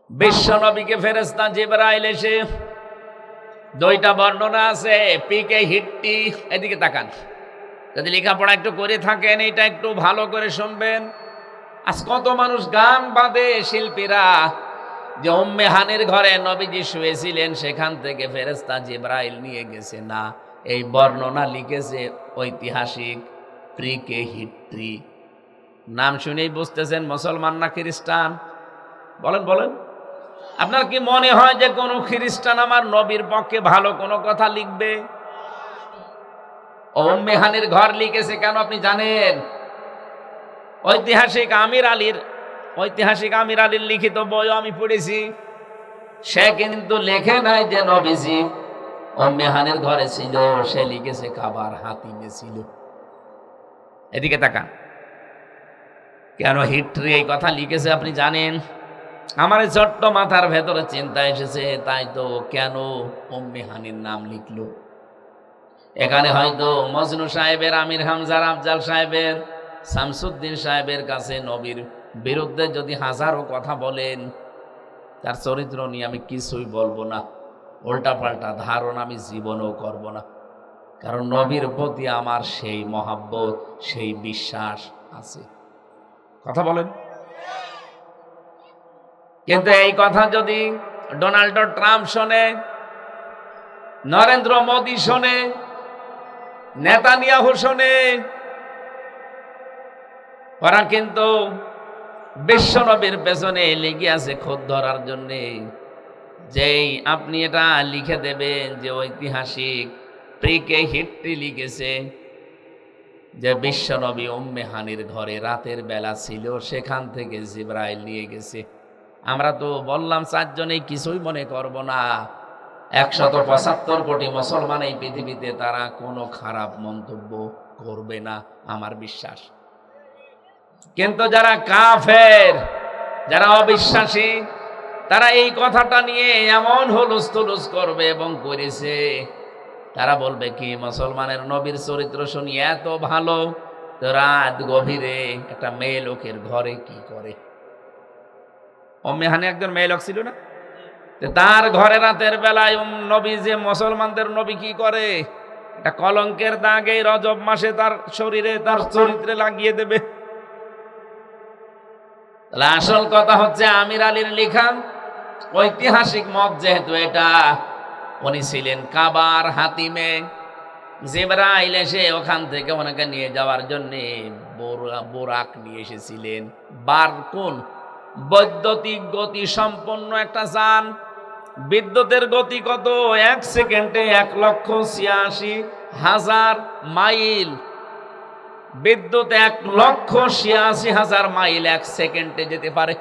বিশ্ব নবীকে ফেরেশতা জিবরাইল এসে, দুইটা বর্ণনা আছে, পিকে হিট্টি। এদিকে তাকান, যদি লেখাপড়া একটু করে থাকেন এটা একটু ভালো করে শুনবেন। আজ কত মানুষ গান বাঁধে শিল্পীরা, যে উম্মে হানির ঘরে নবীজি শুয়েছিলেন সেখান থেকে ফেরেশতা জিবরাইল নিয়ে গেছে না, এই বর্ণনা লিখেছে ঐতিহাসিক প্রিকে হিট্রি। নাম শুনেই বুঝতেছেন মুসলমান না খ্রিস্টান? বলেন বলেন, আপনার কি মনে হয় যে কোনো খ্রিস্টান আমার নবীর পক্ষে ভালো কোনো কথা লিখবে? উম্মে হানির ঘর লিখেছে কেন আপনি জানেন? ঐতিহাসিক আমির আলীর লিখিত বই আমি পড়েছি। সে কিন্তু লেখে নাই যে নবীজি উম্মে হানির ঘরে ছিল, সে লিখেছে কাবার হাতিমে ছিল। এদিকে তাকান, কেন হিট্রি এই কথা লিখেছে আপনি জানেন? আমার ছোট্ট মাথার ভেতরে চিন্তা এসেছে, তাই তো কেন উম্মে হানির নাম লিখলো? এখানে হয়তো মজনু সাহেবের, আমির হামজার, আফজাল সাহেবের, শামসুদ্দিন সাহেবের কাছে নবীর বিরুদ্ধে যদি হাজারো কথা বলেন, তার চরিত্র নিয়ে আমি কিছুই বলবো না, উল্টাপাল্টা ধারণা আমি জীবনেও করব না, কারণ নবীর প্রতি আমার সেই মহাব্বত, সেই বিশ্বাস আছে। কথা বলেন। কিন্তু এই কথা যদি ডোনাল্ড ট্রাম্প শোনে, নরেন্দ্র মোদী শোনে, নেতানিয়াহু শোনে, ওরা কিন্তু বিশ্ব নবীর পেছনে লেগে আছে খোদ ধরার জন্যে। যেই আপনি এটা লিখে দেবেন যে ঐতিহাসিক প্রিকে হিট্রি লিখেছে যে বিশ্ব নবী উম্মে হানির ঘরে রাতের বেলা ছিল, সেখান থেকে জিবরাইল নিয়ে গেছে, আমরা তো বললাম চারজনেই কিছুই মনে করব না। 175 কোটি মুসলমান এই পৃথিবীতে, তারা কোনো খারাপ মন্তব্য করবে না, আমার বিশ্বাস। কিন্তু যারা কাফের, যারা অবিশ্বাসী, তারা এই কথাটা নিয়ে এমন হুলুস তুলুস করবে এবং করেছে। তারা বলবে কি, মুসলমানের নবীর চরিত্র শুনি এত ভালো, তো রাত গভীরে একটা মেয়ে লোকের ঘরে কি করে? উম্মে হানি একজন মেয়ে লোক ছিল না? তার ঘরে রাতের বেলায় নবী, যে মুসলমানদের নবী কি করে? একটা কলঙ্কের দাগ এই রজব মাসে তার শরীরে, তার চরিত্রে লাগিয়ে দেবে। তাহলে আসল কথা হচ্ছে আমির আলীর লেখা ঐতিহাসিক মত, যেহেতু এটা, উনি ছিলেন কাবার হাতিমে। জিবরাইল এসে ওখান থেকে ওনাকে নিয়ে যাওয়ার জন্য বোরাক নিয়ে এসেছিলেন। বারকুন বৈদ্যুতিক গতি সম্পন্ন একটা যান। বিদ্যুতের গতি কত? 1 সেকেন্ডে 1,86,000 মাইল। বিদ্যুৎ 1,86,000 মাইল 1 সেকেন্ডে যেতে পারে।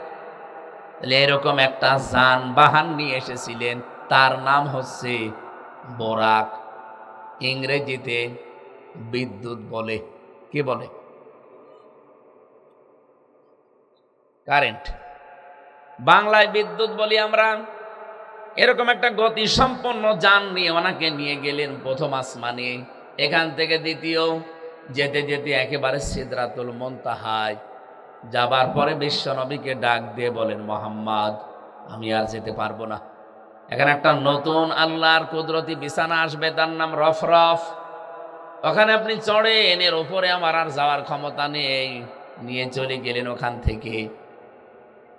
তাহলে এরকম একটা যানবাহন নিয়ে এসেছিলেন, তার নাম হচ্ছে বোরাক। ইংরেজিতে বিদ্যুৎ বলে, কি বলে? কারেন্ট। বাংলায় বিদ্যুৎ বলি আমরা। এরকম একটা গতি সম্পন্ন যান নিয়ে ওনাকে নিয়ে গেলেন প্রথম আসমানে, এখান থেকে দ্বিতীয়, যেতে যেতে একেবারে সিদরাতুল মুনতাহায় যাবার পরে বিশ্ব নবীকে ডাক দিয়ে বলেন, মোহাম্মদ, আমি আর যেতে পারবো না, এখানে একটা নতুন আল্লাহর কুদরতি বিছানা আসবে, তার নাম রফরফ, ওখানে আপনি চড়েন, এর উপরে আমার আর যাওয়ার ক্ষমতা নেই। নিয়ে চলে গেলেন ওখান থেকে।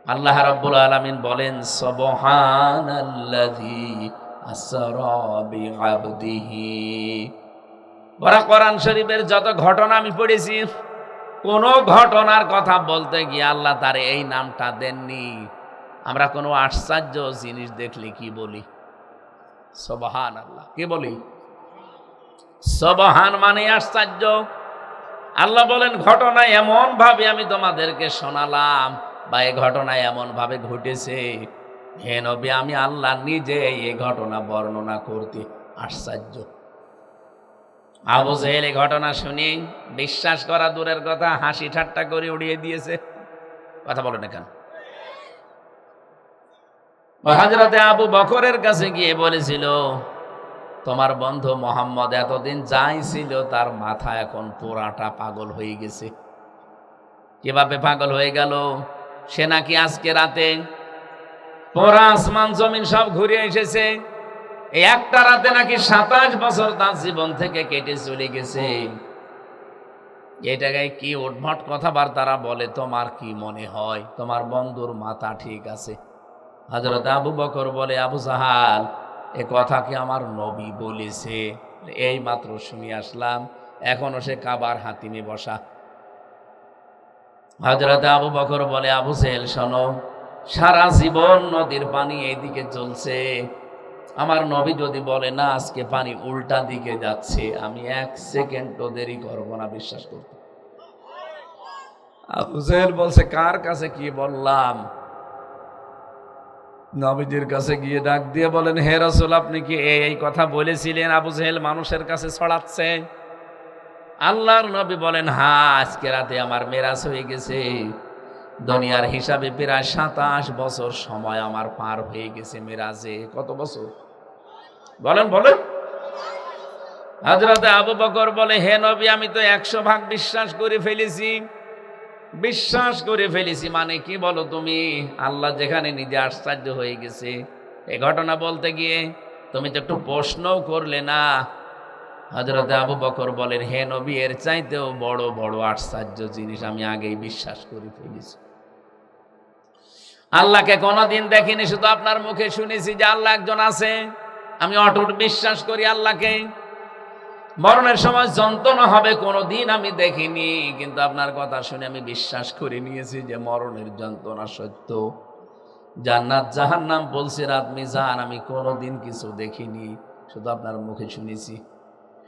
আল্লাহ রাব্বুল আলামিন বলেন, সুবহানাল্লাযী আসরা বিআবদিহি। কোরআন শরীফের যত ঘটনা আমি পড়েছি, কোন ঘটনার কথা বলতে গিয়ে আল্লাহ তার এই নামটা দেননি। আমরা কোনো আশ্চর্য জিনিস দেখলে কি বলি? সুবহানাল্লাহ। কি বলি? সুবহান মানে আশ্চর্য। আল্লাহ বলেন, ঘটনা এমন ভাবে আমি তোমাদেরকে শোনালাম, বা এই ঘটনা এমন ভাবে ঘটেছে, হে নবী আমি আল্লাহ নিজে এই ঘটনা বর্ণনা করতে আশ্চর্য। আবু জেহেল এই ঘটনা শুনি বিশ্বাস করা দূরের কথা, হাসি ঠাট্টা করে উড়িয়ে দিয়েছে। কথা বলো না কেন? হযরতে আবু বকরের কাছে গিয়ে বলেছিল, তোমার বন্ধু মোহাম্মদ এতদিন যাই ছিল তার মাথা এখন পুরাটা পাগল হয়ে গেছে। কিভাবে পাগল হয়ে গেল? সে নাকি আজকে রাতে পুরা আসমান জমিন সব ঘুরে এসেছে। এই একটা রাতে নাকি 27 বছর তার জীবন থেকে কেটে চলে গেছে। এই জায়গায় কি উদ্ভট কথাবার্তারা বলে, তোমার কি মনে হয় তোমার বন্ধুর মাথা ঠিক আছে? হযরত আবু বকর বলে, আবু জাহাল এ কথা কি আমার নবী বলেছে? এই মাত্র শুনে আসলাম, এখনো সে কাবার হাতিমে বসা। হযরত আবু বকর বলে, আবু জেহেল শোনো, সারা জীবন নদীর পানি এইদিকে চলছে, আমার নবী যদি বলে না আজকে পানি উল্টা দিকে যাচ্ছে, আমি 1 সেকেন্ডও দেরি করব না বিশ্বাস করতে। আবু জেহেল বলছে, কার কাছে কি বললাম? নবীজির কাছে গিয়ে ডাক দিয়ে বলেন, হে রাসূল আপনি কি এই কথা বলেছিলেন? আবু জেহেল মানুষের কাছে ছড়াচ্ছে। আল্লাহর নবী বলেন, হ্যাঁ আজকে রাতে আমার মেরাজ হয়ে গেছে। দুনিয়ার হিসাবে প্রায় 27 বছর সময় আমার পার হয়ে গেছে মেরাজে। কত বছর বলেন বলেন? হযরতে আবু বকর বলে, হে নবী আমি তো 100 ভাগ বিশ্বাস করে ফেলেছি। বিশ্বাস করে ফেলেছি মানে কি বলো তুমি? আল্লাহ যেখানে নিজে আশ্চর্য হয়ে গেছে এই ঘটনা বলতে গিয়ে তুমি তো একটু প্রশ্নও করলে না। হযরতে আবু বকর বলেন, হে নবী এর চাইতেও বড় বড় আশ্চর্য জিনিস আমি আগেই বিশ্বাস করে ফেলেছি। আল্লাহকে কোনোদিন দেখিনি, শুধু আপনার মুখে শুনেছি যে আল্লাহ একজন আছে। আমি অটুট বিশ্বাস করি আল্লাহকে। মরণের সময় যন্ত্রণা হবে কোনোদিন আমি দেখিনি, কিন্তু আপনার কথা শুনে আমি বিশ্বাস করে নিয়েছি যে মরণের যন্ত্রণা সত্য। জান্নাত জাহান্নাম বলছে রাত মিজান আমি কোনোদিন কিছু দেখিনি, শুধু আপনার মুখে শুনেছি।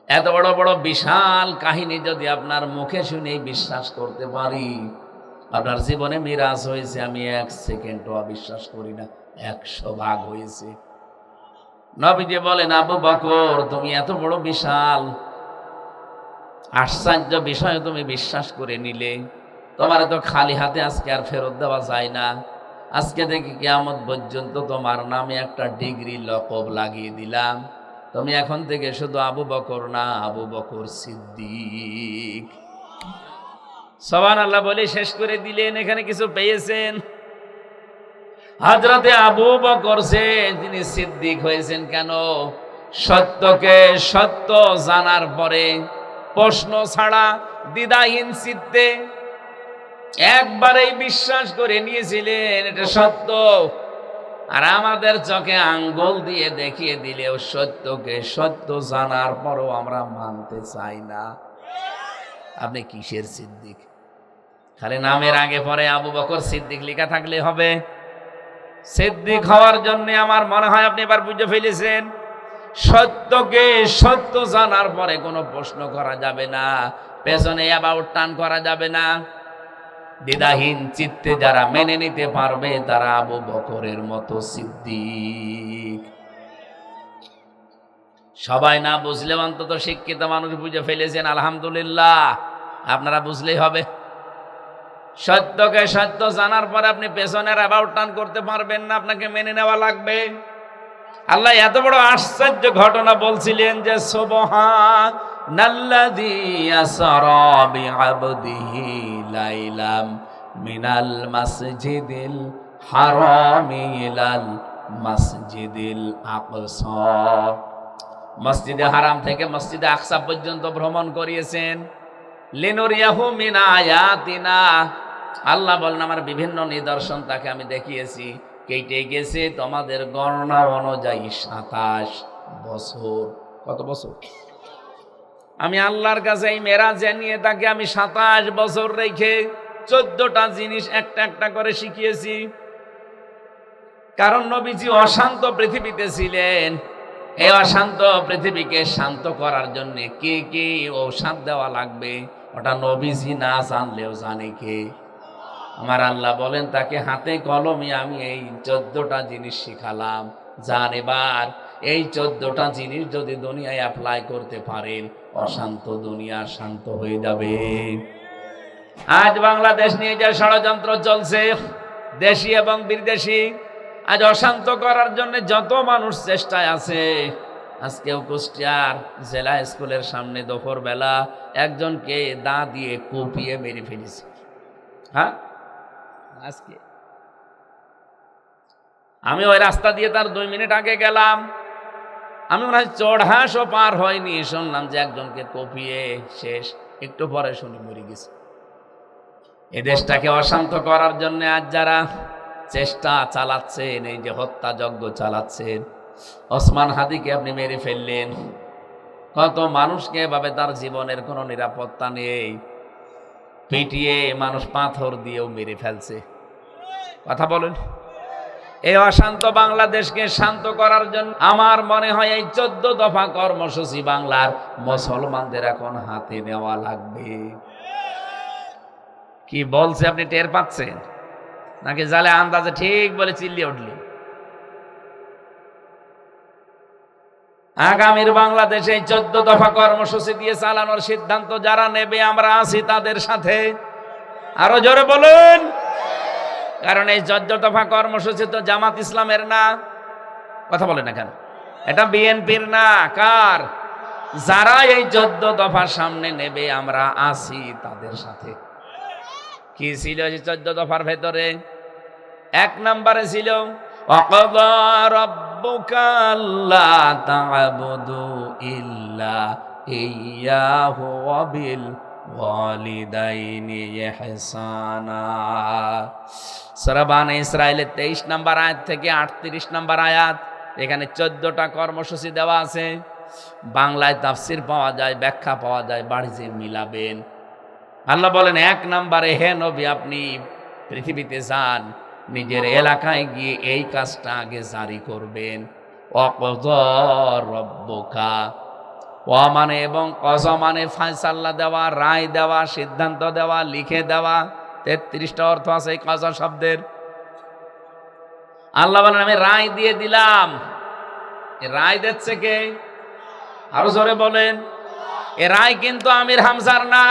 এত বড় বড় বিশাল কাহিনী যদি আপনার মুখে শুনে বিশ্বাস করতে পারি, আপনার জীবনে মিরাজ হয়েছে আমি 1 সেকেন্ডও অবিশ্বাস করি না, 100 ভাগ হয়েছে। নবীজি বলেন, আবু বকর তুমি এত বড় বিশাল আশ্চর্য বিষয় তুমি বিশ্বাস করে নিলে, তোমার তো খালি হাতে আজকে আর ফেরত দেওয়া যায় না। আজকে থেকে কিয়ামত পর্যন্ত তোমার নামে একটা ডিগ্রি লকব লাগিয়ে দিলাম। তুমি এখন থেকে শুধু আবু বকর না, আবু বকর সিদ্দিক। সুবহানাল্লাহ বলে শেষ করে দিলেন। এখানে কিছু পেয়েছেন? হযরতে আবু বকর তিনি সিদ্দিক হয়েছেন কেন? সত্যকে সত্য জানার পরে প্রশ্ন ছাড়া দ্বিধাহীন চিত্তে একবারেই বিশ্বাস করে নিয়েছিলেন এটা সত্য। আর আমাদের চোখে আঙ্গুল দিয়ে দেখিয়ে দিলেও সত্যকে সত্য জানার পরও আমরা মানতে চাই না। আপনি কিসের সিদ্দিক? খালি নামের আগে পরে আবু বকর সিদ্দিক লেখা থাকলে হবে? সিদ্দিক হওয়ার জন্য আমার মনে হয় আপনি এবার বুঝে ফেলেছেন, সত্যকে সত্য জানার পরে কোনো প্রশ্ন করা যাবে না, পেছনে অ্যাবাউট টান করা যাবে না। দ্বিধাহীন চিত্তে যারা মেনে নিতে পারবে তারা আবু বকরের মতো সিদ্দিক। সবাই না বুঝলেও অন্তত শিক্ষিত মানুষ বুঝে ফেলেছেন, আলহামদুলিল্লাহ। আপনারা বুঝলেই হবে। সত্যকে সত্য জানার পরে আপনি পেছনের অ্যাবাউট টান করতে পারবেন না, আপনাকে মেনে নেওয়া লাগবে। আল্লাহ এত বড় আশ্চর্য ঘটনা বলছিলেন যে সুবহানাল্লাযী আসরা বিআবদিহি লাইলাম মিনাল মাসজিদিল হারামি ইলাল মাসজিদিল আকসা। মসজিদে হারাম থেকে মসজিদে আকসা পর্যন্ত ভ্রমণ করিয়েছেন। লিনুরিয়াহু মিন আয়াতিনা, আল্লাহ বলেন আমার বিভিন্ন নিদর্শন তাকে আমি দেখিয়েছি। কেটে গেছে তোমাদের গণনা অনুযায়ী 27 বছর। কত বছর? আমি আল্লাহর কাছে এই মেরাজে নিয়ে তাকে আমি 27 বছর রেখে 14টা জিনিস একটা একটা করে শিখিয়েছি। কারণ নবীজি অশান্ত পৃথিবীতে ছিলেন। এই অশান্ত পৃথিবীকে শান্ত করার জন্য কি কি ঔষধ দেওয়া লাগবে ওটা নবীজি না জানলেও জানে কে? আমার আল্লাহ বলেন তাকে হাতে কলমে আমি এই 14টা জিনিস শিখালাম। যান এবার এই 14টা জিনিস যদি দুনিয়ায় অ্যাপ্লাই করতে পারেন, অশান্ত দুনিয়া শান্ত হয়ে যাবে। আজ বাংলাদেশ নিয়ে যে ষড়যন্ত্র চলছে, দেশি এবং বিদেশি, আজ অশান্ত করার জন্য যত মানুষ চেষ্টায় আছে, আজকেও কুষ্টিয়ার জেলা স্কুলের সামনে দুপুর বেলা একজনকে দা দিয়ে কুপিয়ে মেরে ফেলেছে। হ্যাঁ, আজকে আমি ওই রাস্তা দিয়ে তার 2 মিনিট আগে গেলাম, আমি মনে হয় চড়হাসও পার হয়নি, শুনলাম যে একজনকে কুপিয়ে শেষ। একটু পরে শুনি মরে গেছে। এ দেশটাকে অশান্ত করার জন্য আজ যারা চেষ্টা চালাচ্ছেন, এই যে হত্যাযজ্ঞ চালাচ্ছেন, ওসমান হাদিকে আপনি মেরে ফেললেন, কত মানুষকে এভাবে তার জীবনের কোনো নিরাপত্তা নেই, পিটিয়ে মানুষ পাথর দিয়েও মেরে ফেলছে। কথা বলেন, এই অশান্ত বাংলাদেশকে শান্ত করার জন্য আমার মনে হয় এই 14 দফা কর্মসূচি বাংলার মুসলমানদের এখন হাতে নেওয়া লাগবে। কি বলছে আপনি টের পাচ্ছেন নাকি জালে আন্দাজে ঠিক বলে চিল্লিয়ে উঠলি? আগামীর বাংলাদেশে 14 দফা কর্মসূচি দিয়ে চালানোর সিদ্ধান্ত যারা নেবে, আমরা আছি তাদের সাথে। আরো জোরে বলুন, কারণ এই 14 দফা কর্মসূচি তো জামাত ইসলামের না। কথা বলে না কেন? এটা বিএনপির না। কার? যারা এই 14 দফার সামনে নেবে, আমরা আছি তাদের সাথে। কি ছিল এই 14 দফার ভেতরে? 1 নম্বরে ছিল ওয়াকাযা রাব্বুকা আল্লা তা'বুদু ইল্লা ইয়্যাহু ওয়া বিল ওয়ালিদাইনি ইহসানা। সূরা বানী ইসরাঈলের 23 নম্বর আয়াত থেকে 38 নম্বর আয়াত, এখানে 14টা কর্মসূচি দেওয়া আছে। বাংলায় তাফসীর পাওয়া যায়, ব্যাখ্যা পাওয়া যায়, বাড়ি যেয়ে মিলাবেন। আল্লাহ বলেন 1 নম্বরে, হে নবী আপনি পৃথিবীতে যান, নিজের এলাকায় গিয়ে এই কাজটা আগে জারি করবেন। ওয়াকাযা রাব্বুকা, ওয়া মানে এবং কযা মানে ফয়সালা দেওয়া, রায় দেওয়া, সিদ্ধান্ত দেওয়া, লিখে দেওয়া। 33টা অর্থ আছে এই কযা শব্দের। আল্লাহ বলেন আমি রায় দিয়ে দিলাম। এই রায় দিচ্ছে কে? আরো জোরে বলেন। এ রায় কিন্তু আমির হামজার না,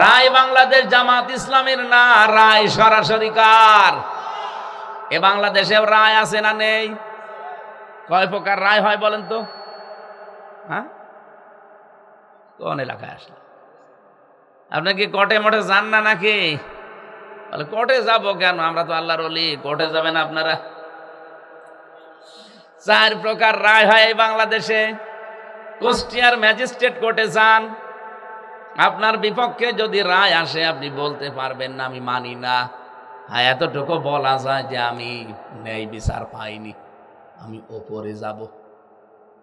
রায় বাংলাদেশ জামাত ইসলামের না, রায় সরাসরি কার? এ বাংলাদেশে রায় আছে না নেই? কয় প্রকার রায় হয় বলেন তো? হ্যাঁ, কোন এলাকায় আসলে? আপনি কি কোর্টে মোটে যান না নাকি? বলে কোর্টে যাব কেন, আমরা তো আল্লাহর ওলি, কোর্টে যাবেন আপনারা? 4 প্রকার রায় হয় এই বাংলাদেশে। কুষ্টিয়ার ম্যাজিস্ট্রেট কোর্টে যান, আপনার বিপক্ষে যদি রায় আসে, আপনি বলতে পারবেন না আমি মানি না। হ্যাঁ, এতটুকু বলা যায় যে আমি ন্যায় বিচার পাইনি, আমি ওপরে যাব।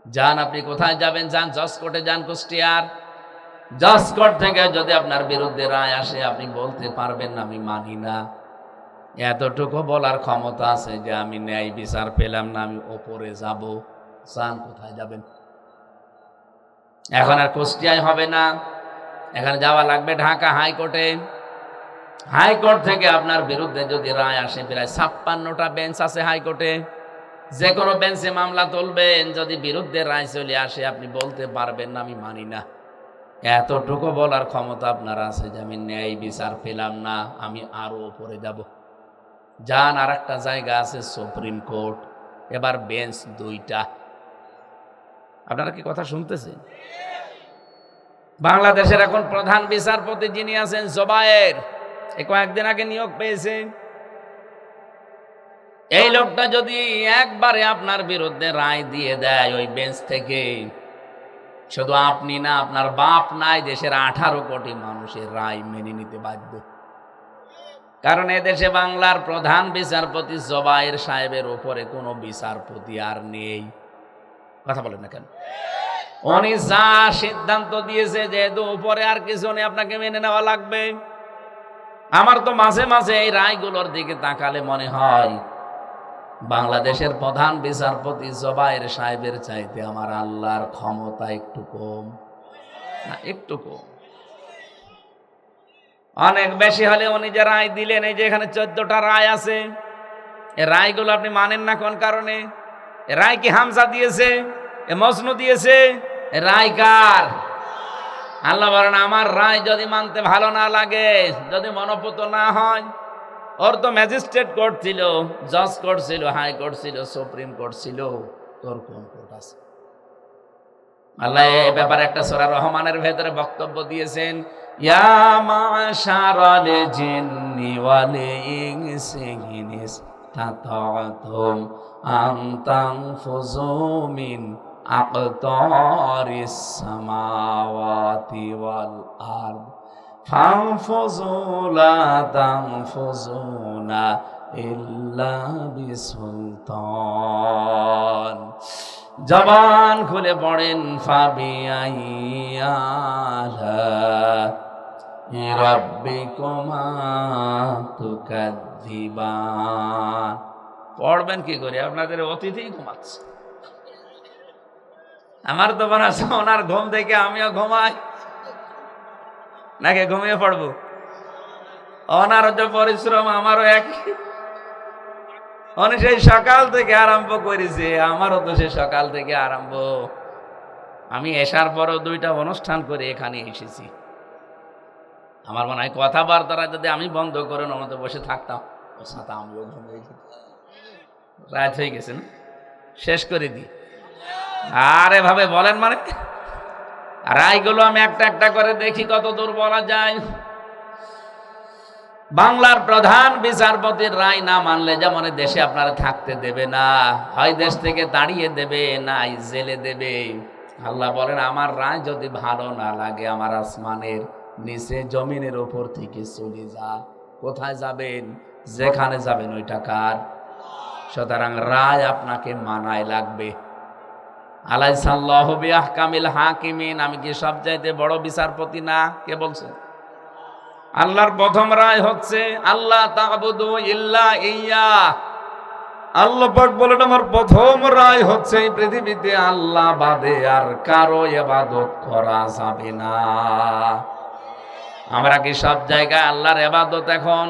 যান, আপনি কোথায় যাবেন? যান জজ কোর্টে যান কুষ্টিয়ার। জজ কোর্ট থেকে যদি আপনার বিরুদ্ধে রায় আসে, আপনি বলতে পারবেন না আমি মানি না। এতটুকু বলার ক্ষমতা আছে যে আমি ন্যায় বিচার পেলাম না, আমি ওপরে যাব। যান, কোথায় যাবেন? এখন আর কুষ্টিয়ায় হবে না, এখানে যাওয়া লাগবে ঢাকা হাইকোর্টে। হাইকোর্ট থেকে আপনার বিরুদ্ধে যদি রায় আসে, প্রায় 56টা বেঞ্চ আছে হাইকোর্টে, যে কোনো বেঞ্চে মামলা তুলবেন। যদি বিরুদ্ধে রায় চলে আসে, আপনি বলতে পারবেন না আমি মানি না। এতটুকু বলার ক্ষমতা আপনার আছে যে আমি ন্যায় বিচার পেলাম না, আমি আরো উপরে যাব। যান, আর একটা জায়গা আছে সুপ্রিম কোর্ট। এবার বেঞ্চ 2টা। আপনারা কি কথা শুনতেছেন? বাংলাদেশের এখন প্রধান বিচারপতি যিনি আছেন জোবায়ের, কয়েকদিন আগে নিয়োগ পেয়েছেন। এই লোকটা যদি একবারে আপনার বিরুদ্ধে রায় দিয়ে দেয় ওই বেঞ্চ থেকে, শুধু আপনি না, আপনার বাপ নাই, দেশের 18 কোটি মানুষের রায় মেনে নিতে বাধ্য। কারণ এদেশে বাংলার প্রধান বিচারপতি জোবায়ের সাহেবের উপরে কোনো বিচারপতি আর নেই। কথা বলেন না কেন? উনি যা সিদ্ধান্ত দিয়েছে, যেহেতু উপরে আর কিছু নেই, আপনাকে মেনে নেওয়া লাগবে। আমার তো মাঝে মাঝে এই রায়গুলোর দিকে তাকালে মনে হয় বাংলাদেশের প্রধান বিচারপতি জোবায়ের সাহেবের চাইতে আমার আল্লাহর ক্ষমতা একটু কম, না একটু কম। অনেক বেশি হলে উনি যে রায় দিলেন, এই যে এখানে 14টা রায় আছে, এই রায়গুলো আপনি মানেন না কোন কারণে? এ রায় কি হামজা দিয়েছে? এ মজনু দিয়েছে? এ রায় কার? আল্লাহ বলেন আমার রায় যদি মানতে ভালো না লাগে, যদি মনোপুত না হয়, ওর তো ম্যাজিস্ট্রেট কোর্ট ছিল, জজ কোর্ট ছিল, হাই কোর্ট ছিল, সুপ্রিম কোর্ট ছিল, তোর কোন কোর্ট আছে? আল্লাহ এই ব্যাপারে একটা সূরা রহমানের ভেতরে বক্তব্য দিয়েছেন, ইয়া মাশারাল জিন্নি ওয়াল ইনসি ইন ইসতাতাতুম আন তানফুযু মিন আকতারিস সামাওয়াতি ওয়াল আরদ ফানফুযু লা তানফুযুনা ইল্লা বিসুলতান। জবান খুলে পড়েন পড়বেন কি করে? আপনাদের অতিথি ঘুমাচ্ছে। আমার তো মনে আছে ওনার ঘুম থেকে আমিও ঘুমাই, নাকি ঘুমিয়ে পড়বো? ওনার যে পরিশ্রম আমারও এক, উনি সেই সকাল থেকে আরম্ভ করেছে, আমারও তো সে সকাল থেকে আরম্ভ। আমি এসার পরও 2টা অনুষ্ঠান করে এখানে এসেছি। আমার মনে হয় কথাবার্তারা যদি আমি বন্ধ করে নমতে বসে থাকতাম, ওর সাথে আমিও ঘুমিয়ে যেতাম। রাত হয়ে গেছে না, শেষ করে দিই। আর এভাবে বলেন মানে রায়গুলো আমি একটা একটা করে দেখি কত দূর বলা যায়। বাংলার প্রধান বিচারপতির রায় না মানলে যেমন দেশে আপনারা থাকতে দেবে না, হয় দেশ থেকে তাড়িয়ে দেবে, না জেলে দেবে। আল্লাহ বলেন আমার রায় যদি ভালো না লাগে, আমার আসমানের নিচে জমিনের উপর থেকে চলে যা। কোথায় যাবেন? যেখানে যাবেন ওইটা কার? সুতরাং রায় আপনাকে মানায় লাগবে। আলাইসাল্লাহু বিআহকামিল হাকিমিন, আমি কি সবচাইতে বড় বিচারপতি না? কে বলছে? আল্লাহর প্রথম রায় হচ্ছে আল্লাহ তা'বুদু ইল্লা ইয়্যা। আল্লাহ পাক বলেন আমার প্রথম রায় হচ্ছে এই পৃথিবীতে আল্লাহ বাদে আর কারো ইবাদত করা যাবে না। আমরা কি সব জায়গায় আল্লাহর ইবাদত এখন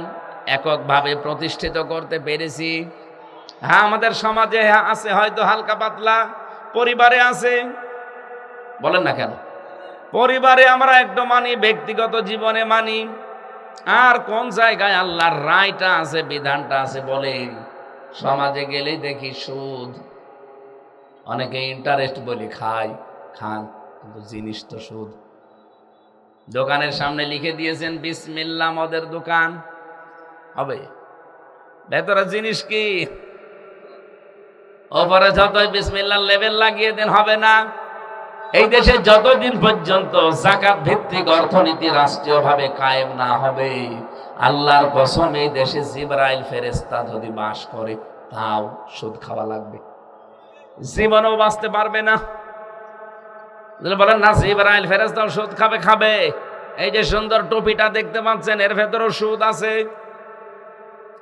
এককভাবে প্রতিষ্ঠিত করতে পেরেছি? হ্যাঁ, আমাদের সমাজে আছে হয়তো হালকা পাতলা, পরিবারে আছে, বলেন না কেন? পরিবারে আমরা একটু মানি, ব্যক্তিগত জীবনে মানি। আর কোন জায়গায় আল্লাহর রায়টা আছে, বিধানটা আছে বলেন? সমাজে গেলেই দেখি সুদ, অনেকে ইন্টারেস্ট বলি খান, কিন্তু জিনিস তো সুদ। দোকানের সামনে লিখে দিয়েছেন বিসমিল্লাহ মদের দোকান হবে, ভেতরে জিনিস কি? ওপরে যতই বিসমিল্লাহ লেবেল লাগিয়ে দেন হবে না। এই দেশে যতদিন পর্যন্ত যাকাত ভিত্তিক অর্থনীতি রাষ্ট্রীয়ভাবে কায়েম না হবে, আল্লাহর কসম এই দেশে জিবরাইল ফেরেশতা যদি বাস করে তাও সুদ খাওয়া লাগবে, জীবনেও বাঁচতে পারবে না। বলেন না জিবরাইল ফেরেশতাও সুদ খাবে। এই যে সুন্দর টুপিটা দেখতে পাচ্ছেন, এর ভেতরেও সুদ আছে।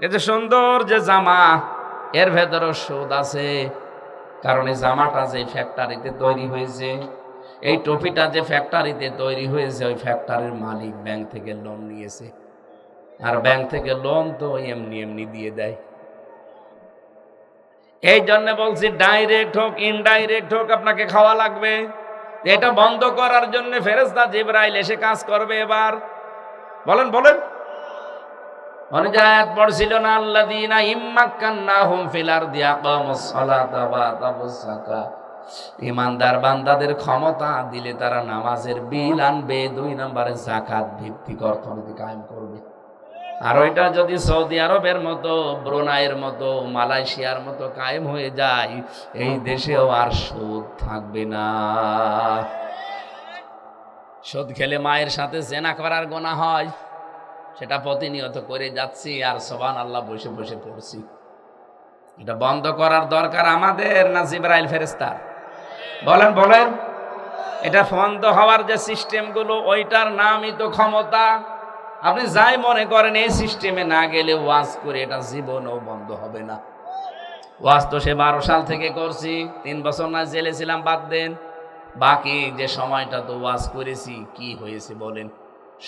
এই যে সুন্দর যে জামা, এর ভেতরেও সুদ আছে। কারণ এই জামাটা যে ফ্যাক্টরিতে তৈরি হয়েছে, এই টুপিটা যে ফ্যাক্টরিতে তৈরি হয়েছে, ওই ফ্যাক্টরির মালিক ব্যাংক থেকে লোন নিয়েছে। আর ব্যাংক থেকে লোন তো এমনি দিয়ে দেয়। এই জন্য বলছি ডাইরেক্ট হোক ইনডাইরেক্ট হোক আপনাকে খাওয়া লাগবে। এটা বন্ধ করার জন্য ফেরেশতা জিবরাইল এসে কাজ করবে। এবার বলেন অনেক আয়াত পড়ছিল না, আল্লাযীনা ইম্মাক্কান্নাহুম ফিল আরদি আকামুস সালাতা ওয়া আতাবুস যাকাত। ঈমানদার বান্দাদের ক্ষমতা দিলে তারা নামাজের বিল আনবে, 2 নম্বরে যাকাত ভিত্তিক অর্থনীতি কায়েম করবে। আর ওইটা যদি সৌদি আরবের মতো, ব্রুনাইয়ের মতো, মালয়েশিয়ার মতো কায়েম হয়ে যায়, এই দেশেও আর সুদ থাকবে না। সুদ খেলে মায়ের সাথে জেনা করার গুনাহ হয়, সেটা প্রতিনিয়ত করে যাচ্ছি আর সুবহানাল্লাহ বসে বসে পড়ছি। এটা বন্ধ করার দরকার আমাদের না জিবরাইল ফেরেশতার? বলেন এটা বন্ধ হওয়ার যে সিস্টেমগুলো, ওইটার নামই তো ক্ষমতা। আপনি যাই মনে করেন, এই সিস্টেমে না গেলে ওয়াজ করে এটা জীবনও বন্ধ হবে না। ওয়াজ তো সে 12 সাল থেকে করছি, 3 বছর না জেলে ছিলাম বাদ দেন, বাকি যে সময়টা তো ওয়াজ করেছি, কি হয়েছে বলেন?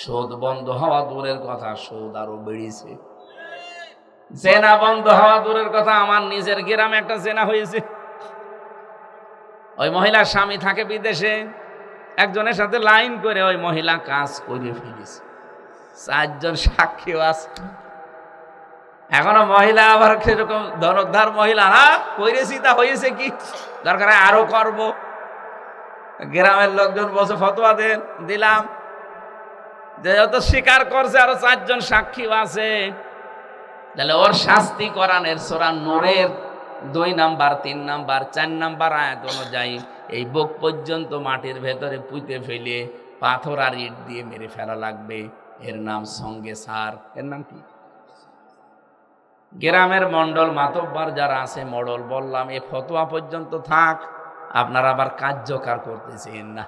সুদ বন্ধ হওয়া দূরের কথা, সুদ আরো বেড়েছে। জেনা বন্ধ হওয়া দূরের কথা, আমার নিজের গ্রামে একটা জেনা হয়েছে। ওই মহিলার স্বামী থাকে বিদেশে, একজনের সাথে লাইন করে ওই মহিলা কাজ করে ফেলেছে। 4 জন সাক্ষীও আছে। এখনো মহিলা আবার সেরকম ধনকধার মহিলা, না করেছি তা হয়েছে কি, দরকার আরো করব। গ্রামের লোকজন বসে ফতোয়া দেন, দিলাম যেহেতু স্বীকার করছে, আরো 4 জন সাক্ষীও আছে, তাহলে ওর শাস্তি কোরআনের সূরা নূরের 2 নাম্বার 3 নাম্বার 4 নাম্বার আয়াত অনুযায়ী এই বুক পর্যন্ত মাটির ভেতরে পুঁতে ফেলে পাথর আর ইট দিয়ে মেরে ফেলা লাগবে। এর নাম সঙ্গে সার। এর নাম কি? গ্রামের মন্ডল মাতব্বর যারা আছে, মডল বললাম এ ফতোয়া পর্যন্ত থাক, আপনারা আবার কার্যকর করতেছেন না।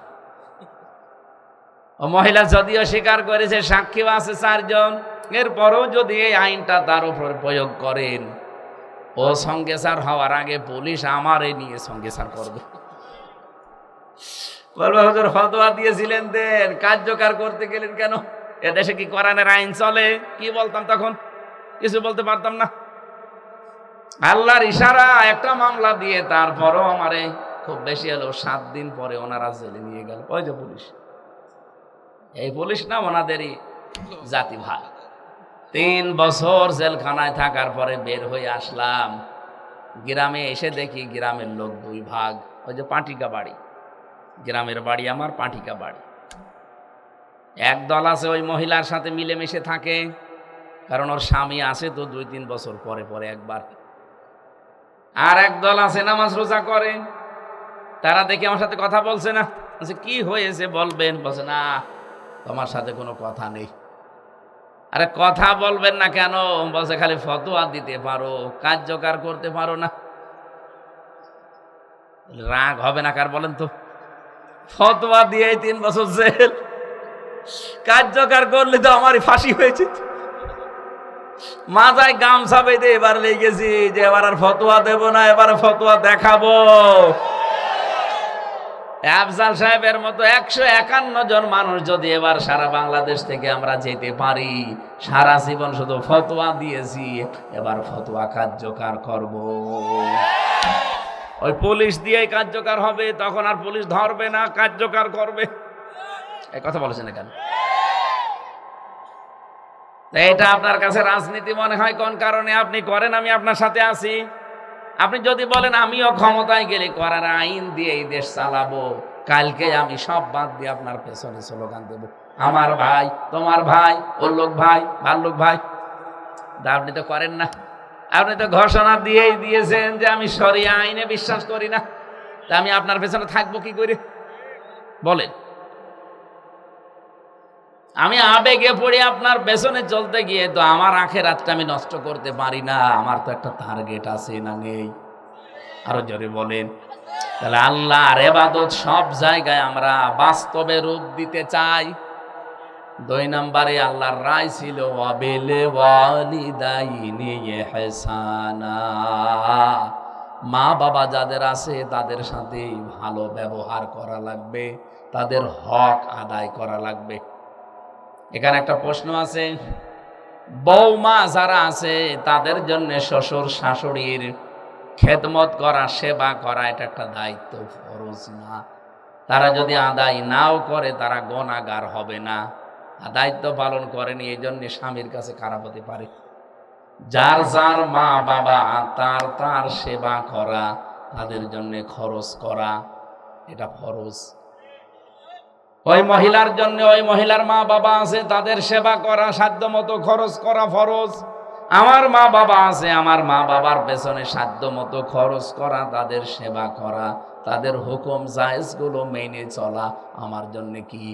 ও মহিলা যদিও স্বীকার করেছে, সাক্ষীও আছে 4 জন, এরপরও যদি এই আইনটা তার উপর প্রয়োগ করেন, ও সঙ্গে সার হওয়ার আগে পুলিশ আমারে নিয়ে সঙ্গে সার করবে। বলবে হুজুর ফতোয়া দিয়েছিলেন, দেন, কার্যকর করতে গেলেন কেন? এদেশে কি কোরআনের আইন চলে? কি বলতাম তখন? কিছু বলতে পারতাম না। আল্লাহর ইশারা একটা মামলা দিয়ে তারপরও আমারে খুব বেশি হলো 7 দিন পরে ওনারা জেলে নিয়ে গেল। ওই যে পুলিশ, এই পুলিশ না ওনাদেরই জাতি ভাই। 3 বছর জেলখানায় থাকার পরে বের হয়ে আসলাম। গ্রামে এসে দেখি গ্রামের লোক 2 ভাগ। ওই যে পাটিকা বাড়ি, গ্রামের বাড়ি আমার, পাটিকা বাড়ি। এক দল আছে ওই মহিলার সাথে মিলেমিশে থাকে, কারণ ওর স্বামী আছে তো 2-3 বছর পরে পরে একবার। আর এক দল আছে নামাজ রোজা করে, তারা দেখে আমার সাথে কথা বলছে না। বলছে কি হয়েছে বলবেন? বলছে না, তোমার সাথে কোনো কথা নেই। আরে কথা বলবেন না কেন? বলছে খালি ফতোয়া দিতে পারো, কার্যকর করতে পারো না। রাগ হবে না কার বলেন তো? ফতোয়া দিয়ে 3 বছর জেল, কার্যকর করলে তো আমারই ফাঁসি হয়েছে। মাথায় গামছা বেঁধে এবার লেগেছি যে এবার আর ফতোয়া দেব না, এবার ফতোয়া দেখাবো। আফজাল সাহেবের মতো 151 জন মানুষ যদি এবার সারা বাংলাদেশ থেকে আমরা যেতে পারি, সারা জীবন শুধু ফতোয়া দিয়েছি, এবার ফতোয়া কার্যকর করব। ওই পুলিশ দিয়েই কার্যকর হবে, তখন আর পুলিশ ধরবে না, কার্যকর করবে। এই কথা বলেছেন কেন? এটা আপনার কাছে রাজনীতি মনে হয় কোন কারণে? আপনি করেন, আমি আপনার সাথে আছি। আপনি যদি বলেন আমিও ক্ষমতায় গেলে করার আইন দিয়ে এই দেশ চালাবো, কালকে আমি সব বাদ দিয়ে আপনার পেছনে স্লোগান দেব, আমার ভাই, তোমার ভাই, ওর লোক ভাই, ভার লোক ভাই। আপনি তো করেন না। আপনি তো ঘোষণা দিয়েই দিয়েছেন যে আমি শরিয়া আইনে বিশ্বাস করি না। তা আমি আপনার পেছনে থাকবো কি করে বলেন? আমি আবেগে পড়ে আপনার পেছনে চলতে গিয়ে তো আমার আখেরাতটা আমি নষ্ট করতে পারি না। আমার তো একটা টার্গেট আছে, না নেই? আরো জোরে বলেন। তাহলে আল্লাহর ইবাদত সব জায়গায় আমরা বাস্তবে রূপ দিতে চাই। 2 নম্বরে আল্লাহর রায় ছিল ওয়াবিল ওয়ালিদাইনি ইহসানা, মা বাবা যাদের আছে তাদের সাথে ভালো ব্যবহার করা লাগবে, তাদের হক আদায় করা লাগবে। এখানে একটা প্রশ্ন আছে, বৌমা যারা আছে তাদের জন্য শ্বশুর শাশুড়ির খেদমত করা, সেবা করা, এটা একটা দায়িত্ব, ফরজ না। তারা যদি আদায় নাও করে তারা গুনাহগার হবে না। দায়িত্ব পালন করেনি, এই জন্য স্বামীর কাছে খারাপ হতে পারে। যার যার মা বাবা তার তার সেবা করা, তাদের জন্য খরচ করা, এটা ফরজ। ওই মহিলার জন্য, ওই মহিলার মা বাবা আছে, তাদের সেবা করা, সাধ্য মতো খরচ করা ফরজ। আমার মা বাবা আছে, আমার মা বাবার পেছনে সাধ্য মতো খরচ করা, তাদের সেবা করা, তাদের হুকুম জায়েজ গুলো মেনে চলা আমার জন্য কি?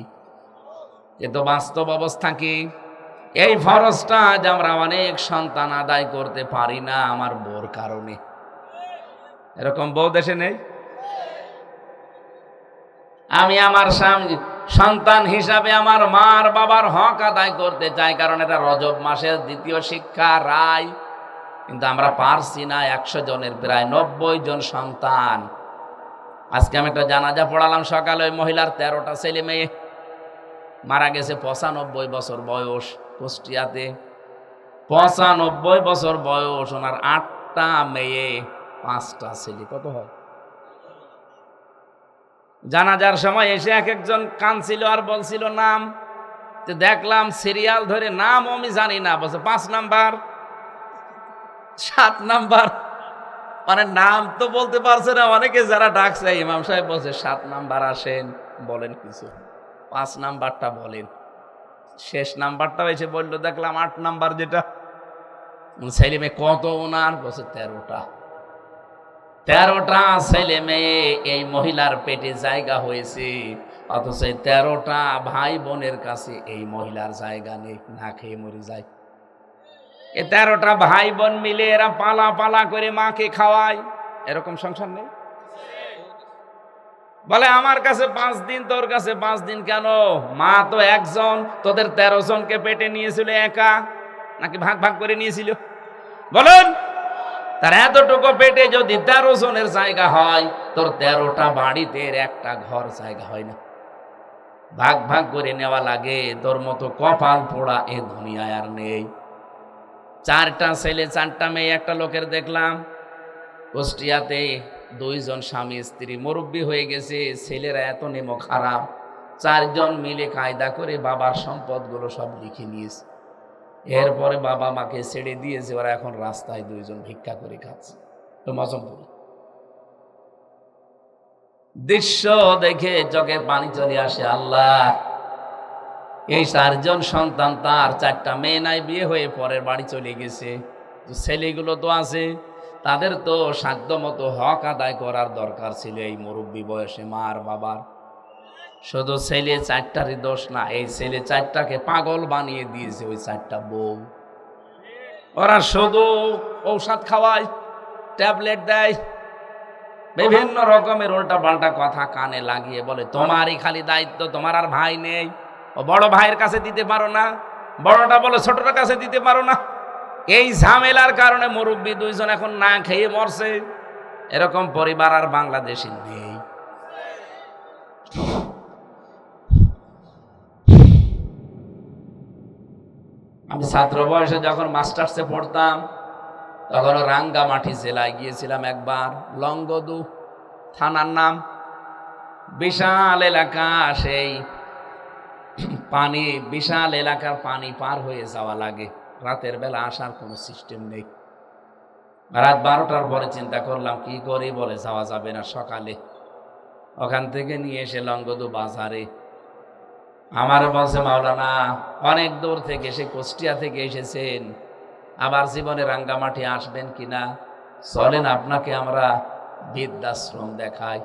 এ তো বাস্তব অবস্থা। কি এই ফরজটা আজ আমরা অনেক সন্তান আদায় করতে পারি না আমার বউর কারণে। এরকম বউ দেশে নেই? আমি আমার সন্তান হিসাবে আমার মার বাবার হক আদায় করতে চাই, কারণ এটা রজব মাসের 2য় শিক্ষা রায়। কিন্তু আমরা পারছি না। 100 জনের প্রায় 90 জন সন্তান। আজকে আমি একটা জানাজা পড়ালাম সকালে, ওই মহিলার 13টা ছেলে মেয়ে। মারা গেছে 95 বছর বয়স, কুষ্টিয়াতে 95 বছর বয়স। ওনার 8টা মেয়ে 5টা ছেলে। কত হয়? জানাজার সময় এসে এক একজন কাঁদছিল আর বলছিল নাম। তো দেখলাম সিরিয়াল ধরে, নাম আমি জানি না, বলছে 5 নাম্বার 7 নাম্বার, মানে নাম তো বলতে পারছে না। অনেকে যারা ডাকছে, ইমাম সাহেব বলছে 7 নাম্বার আসেন, বলেন কিছু, 5 নাম্বারটা বলেন। শেষ নাম্বারটা এসে বললো, দেখলাম 8 নাম্বার যেটা। ছেলে মেয়ে কত ওনার? বলছে 13টা। 13টা ছেলে মেয়ে এই মহিলার পেটে জায়গা হয়েছে, অথচ 13টা ভাই বোনের কাছে এই মহিলার জায়গা নেই, না খেয়ে মরে যায়। এই 13টা ভাই বোন মিলে এরা পালা পালা করে মাকে খাওয়ায়। এরকম সংসার নেই? বলে আমার কাছে 5 দিন, তোর কাছে 5 দিন কেন? মা তো একজন, তোদের 13 জনকে পেটে নিয়েছিল একা, নাকি ভাগ ভাগ করে নিয়েছিল? বলেন, তার এতটুকু পেটে যদি 13 জনের জায়গা হয়, তোর 13টা বাড়িতে একটা ঘর জায়গা হয় না। ভাগ ভাগ করে নেওয়া লাগে। তোর মতো কপাল পোড়া এ দুনিয়ায় আর নেই। 4টা ছেলে 4টা মেয়ে একটা লোকের দেখলাম কুষ্টিয়াতে, 2 জন স্বামী স্ত্রী, মুরব্বী হয়ে গেছে, ছেলেরা এত নেমো খারাপ, 4 জন মিলে কায়দা করে বাবার সম্পদগুলো সব লিখে নিয়েছে। এরপরে বাবা মাকে ছেড়ে দিয়েছে, ওরা এখন রাস্তায় 2 জন ভিক্ষা করে খাচ্ছে। তো মজমপুরে দৃশ্য দেখে চোখে পানি চলে আসে। আল্লাহ, এই 4 জন সন্তান, তার 4টা মেয়ে নাই, বিয়ে হয়ে পরের বাড়ি চলে গেছে। ছেলেগুলো তো আছে, তাদের তো সাধ্য মতো হক আদায় করার দরকার ছিল এই মুরব্বী বয়সে মা আর বাবার। শুধু ছেলে 4টারই দোষ না, এই ছেলে 4টাকে পাগল বানিয়ে দিয়েছে ওই 4টা বউ। ওরা শুধু ঔষধ খাওয়ায়, ট্যাবলেট দেয়, বিভিন্ন রকমের উল্টা পাল্টা কথা কানে লাগিয়ে বলে তোমারই খালি দায়িত্ব, তোমার আর ভাই নেই, ও বড় ভাইয়ের কাছে দিতে পারো না, বড়টা বলে ছোটটার কাছে দিতে পারো না। এই ঝামেলার কারণে মুরব্বী 2 জন এখন না খেয়ে মরছে। এরকম পরিবার আর বাংলাদেশে নেই। আমি ছাত্র বয়সে যখন মাস্টার্সে পড়তাম, তখন রাঙ্গামাটি জেলায় গিয়েছিলাম একবার। লংগদু থানার নাম, বিশাল এলাকা। সেই পানি, বিশাল এলাকার পানি পার হয়ে যাওয়া লাগে, রাতের বেলা আসার কোনো সিস্টেম নেই। রাত 12টার পরে চিন্তা করলাম কি করি, বলে যাওয়া যাবে না সকালে। ওখান থেকে নিয়ে এসে লংগদু বাজারে আমার বলছে, মাওলানা অনেক দূর থেকে, সে কুষ্টিয়া থেকে এসেছেন, আবার জীবনে রাঙ্গামাটি আসবেন কিনা, চলেন আপনাকে আমরা বৃদ্ধাশ্রম দেখাই।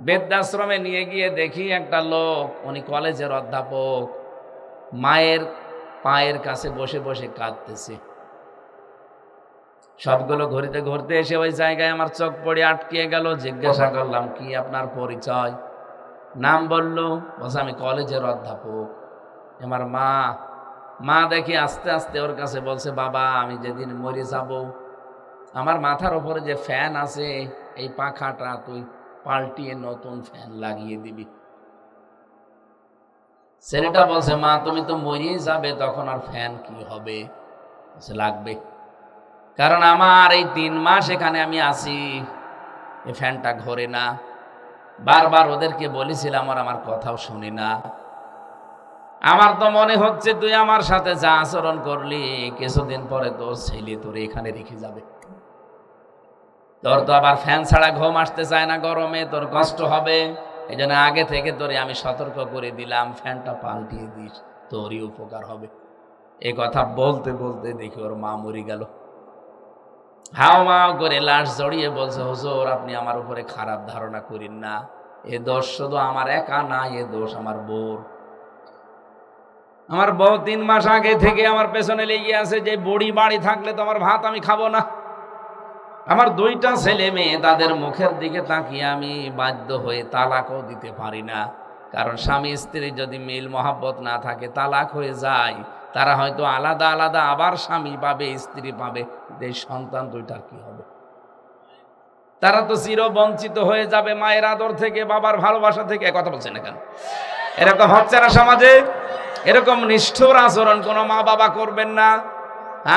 বৃদ্ধাশ্রমে নিয়ে গিয়ে দেখি একটা লোক, উনি কলেজের অধ্যাপক, মায়ের পায়ের কাছে বসে বসে কাঁদতেছে। সবগুলো ঘুরতে ঘুরতে এসে ওই জায়গায় আমার চোখ পড়ে আটকিয়ে গেল। জিজ্ঞাসা করলাম, কি আপনার পরিচয়? নাম বললো, বলছে আমি কলেজের অধ্যাপক। আমার মা দেখি আস্তে আস্তে ওর কাছে বলছে, বাবা আমি যেদিন মরে যাব, আমার মাথার ওপরে যে ফ্যান আছে, এই পাখাটা তুই পাল্টিয়ে নতুন ফ্যান লাগিয়ে দিবি। ছেলেটা বলছে, মা তুমি তো মরেই যাবে, তখন আর ফ্যান কি হবে? বলছে লাগবে, কারণ আমার এই 3 মাস এখানে আমি আছি, এই ফ্যানটা ঘোরে না। বারবার ওদেরকে বলেছিলাম, আর আমার কথাও শুনি না। আমার তো মনে হচ্ছে তুই আমার সাথে যা আচরণ করলি, কিছুদিন পরে তোর ছেলে তোর এখানে রেখে যাবে। তোর তো আবার ফ্যান ছাড়া ঘুম আসতে চায় না গরমে, তোর কষ্ট হবে। এই জন্য আগে থেকে তোরে আমি সতর্ক করে দিলাম, ফ্যানটা পাল্টিয়ে দিস, তোরই উপকার হবে। এই কথা বলতে বলতে দেখি ওর মা মরে গেল। হাও মাও করে লাশ জড়িয়ে বলছে, হুজুর আপনি আমার উপরে খারাপ ধারণা করেন না, এ দোষ শুধু আমার একা না, এ দোষ আমার বউর। আমার বউ 3 মাস আগে থেকে আমার পেছনে লেগে আছে যে বুড়ি বাড়ি থাকলে তোমার ভাত আমি খাবো না। আমার 2টা ছেলে মেয়ে, তাদের মুখের দিকে তাকিয়ে আমি বাধ্য হয়ে তালাকও দিতে পারি না। কারণ স্বামী স্ত্রী যদি মিল মহাব্বত না থাকে, তালাক হয়ে যায়, তারা হয়তো আলাদা আলাদা আবার স্বামী পাবে, স্ত্রী পাবে, এই সন্তান 2টার কি হবে? তারা তো চির বঞ্চিত হয়ে যাবে মায়ের আদর থেকে, বাবার ভালোবাসা থেকে। কথা বলছে না কেন? এরকম হচ্ছে না সমাজে? এরকম নিষ্ঠুর আচরণ কোনো মা বাবা করবেন না।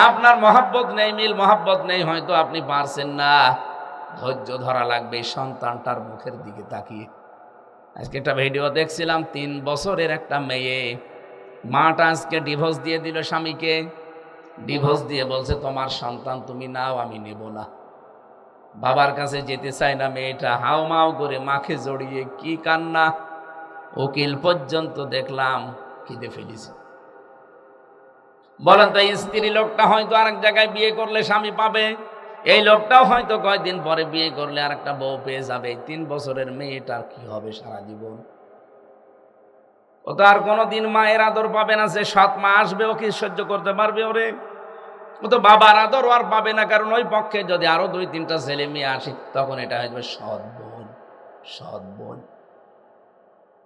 আপনার মহাব্বত নেই, মিল মহাব্বত নেই, হয়তো আপনি পারছেন না, ধৈর্য ধরা লাগবে সন্তানটার মুখের দিকে তাকিয়ে। আজকে একটা ভিডিও দেখছিলাম, 3 বছরের একটা মেয়ে, মাটা আজকে ডিভোর্স দিয়ে দিল স্বামীকে। ডিভোর্স দিয়ে বলছে তোমার সন্তান তুমি নাও, আমি নেব না। বাবার কাছে যেতে চায় না মেয়েটা, হাও মাও করে মাকে জড়িয়ে কি কান্না। উকিল পর্যন্ত দেখলাম কেঁদে ফেলেছে। বলেন তো, স্ত্রী লোকটা হয়তো আরেক জায়গায় বিয়ে করলে স্বামী পাবে, এই লোকটাও হয়তো কয়েকদিন পরে বিয়ে করলে আরেকটা বউ পেয়ে যাবে। 3 বছরের মেয়েটার কি হবে সারা জীবন? ও তো আর কোনোদিন মায়ের আদর পাবে না। যে সৎ মা আসবে, ও কি সহ্য করতে পারবে? ওরে, ও তো বাবার আদর আর পাবে না, কারণ ওই পক্ষে যদি আরো 2-3টা ছেলে মেয়ে আসে, তখন এটা হয়ে যাবে সৎ বোন, সৎ বোন।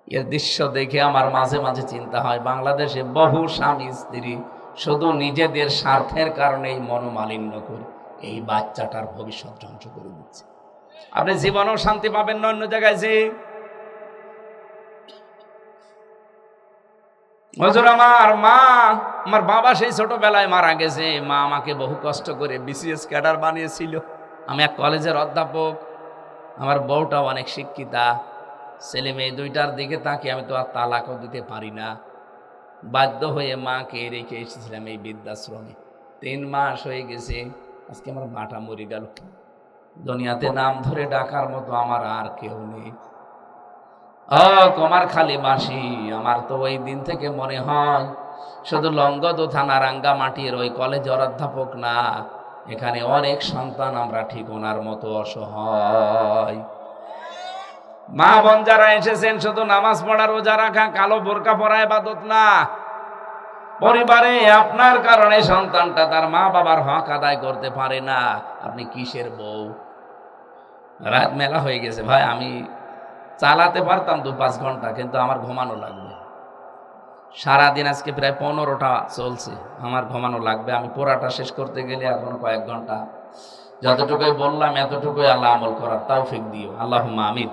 এর দৃশ্য দেখে আমার মাঝে মাঝে চিন্তা হয়, বাংলাদেশে বহু স্বামী স্ত্রী শুধু নিজেদের স্বার্থের কারণে মনোমালিন্য করে এই বাচ্চাটার ভবিষ্যৎ ধ্বংস করে দিচ্ছে। আপনি জীবনেও শান্তি পাবেন না অন্য জায়গায় যে। হুজুর, আমার বাবা সেই ছোটবেলায় মারা গেছে। মা আমাকে বহু কষ্ট করে বিসিএস ক্যাডার বানিয়েছিল। আমি এক কলেজের অধ্যাপক, আমার বউটাও অনেক শিক্ষিতা। ছেলে মেয়ে 2টার দিকে তাকিয়ে আমি তো আর তালাকও দিতে পারি না। বাধ্য হয়ে মাকে রেখে এসেছিলাম এই বৃদ্ধাশ্রমে। 3 মাস হয়ে গেছে, আজকে আমার মাটা মরে গেল। দুনিয়াতে নাম ধরে ডাকার মতো আমার আর কেউ নেই। কমার খালি বাসি। আমার তো ওই দিন থেকে মনে হয় শুধু লঙ্গদু থানা রাঙ্গামাটির ওই কলেজের অধ্যাপক না, এখানে অনেক সন্তান আমরা ঠিক ওনার মতো অসহায়। মা বোন যারা এসেছেন, শুধু নামাজ পড়া রোজা রাখা কালো বোরকা পরা ইবাদত না। পরিবারে আপনার কারণে সন্তানটা তার মা বাবার হক আদায় করতে পারে না। আপনি কিসের বউ? রাত মেলা হয়ে গেছে ভাই, আমি চালাতে পারতাম 2-5 ঘন্টা, কিন্তু আমার ঘুমানো লাগবে। সারাদিন আজকে প্রায় 15টা চলছে, আমার ঘুমানো লাগবে। আমি পুরাটা শেষ করতে গেলে এখন কয়েক ঘন্টা। যতটুকুই বললাম এতটুকুই আল্লাহ আমল করার তৌফিক দিও, আল্লাহুম্মা আমিন।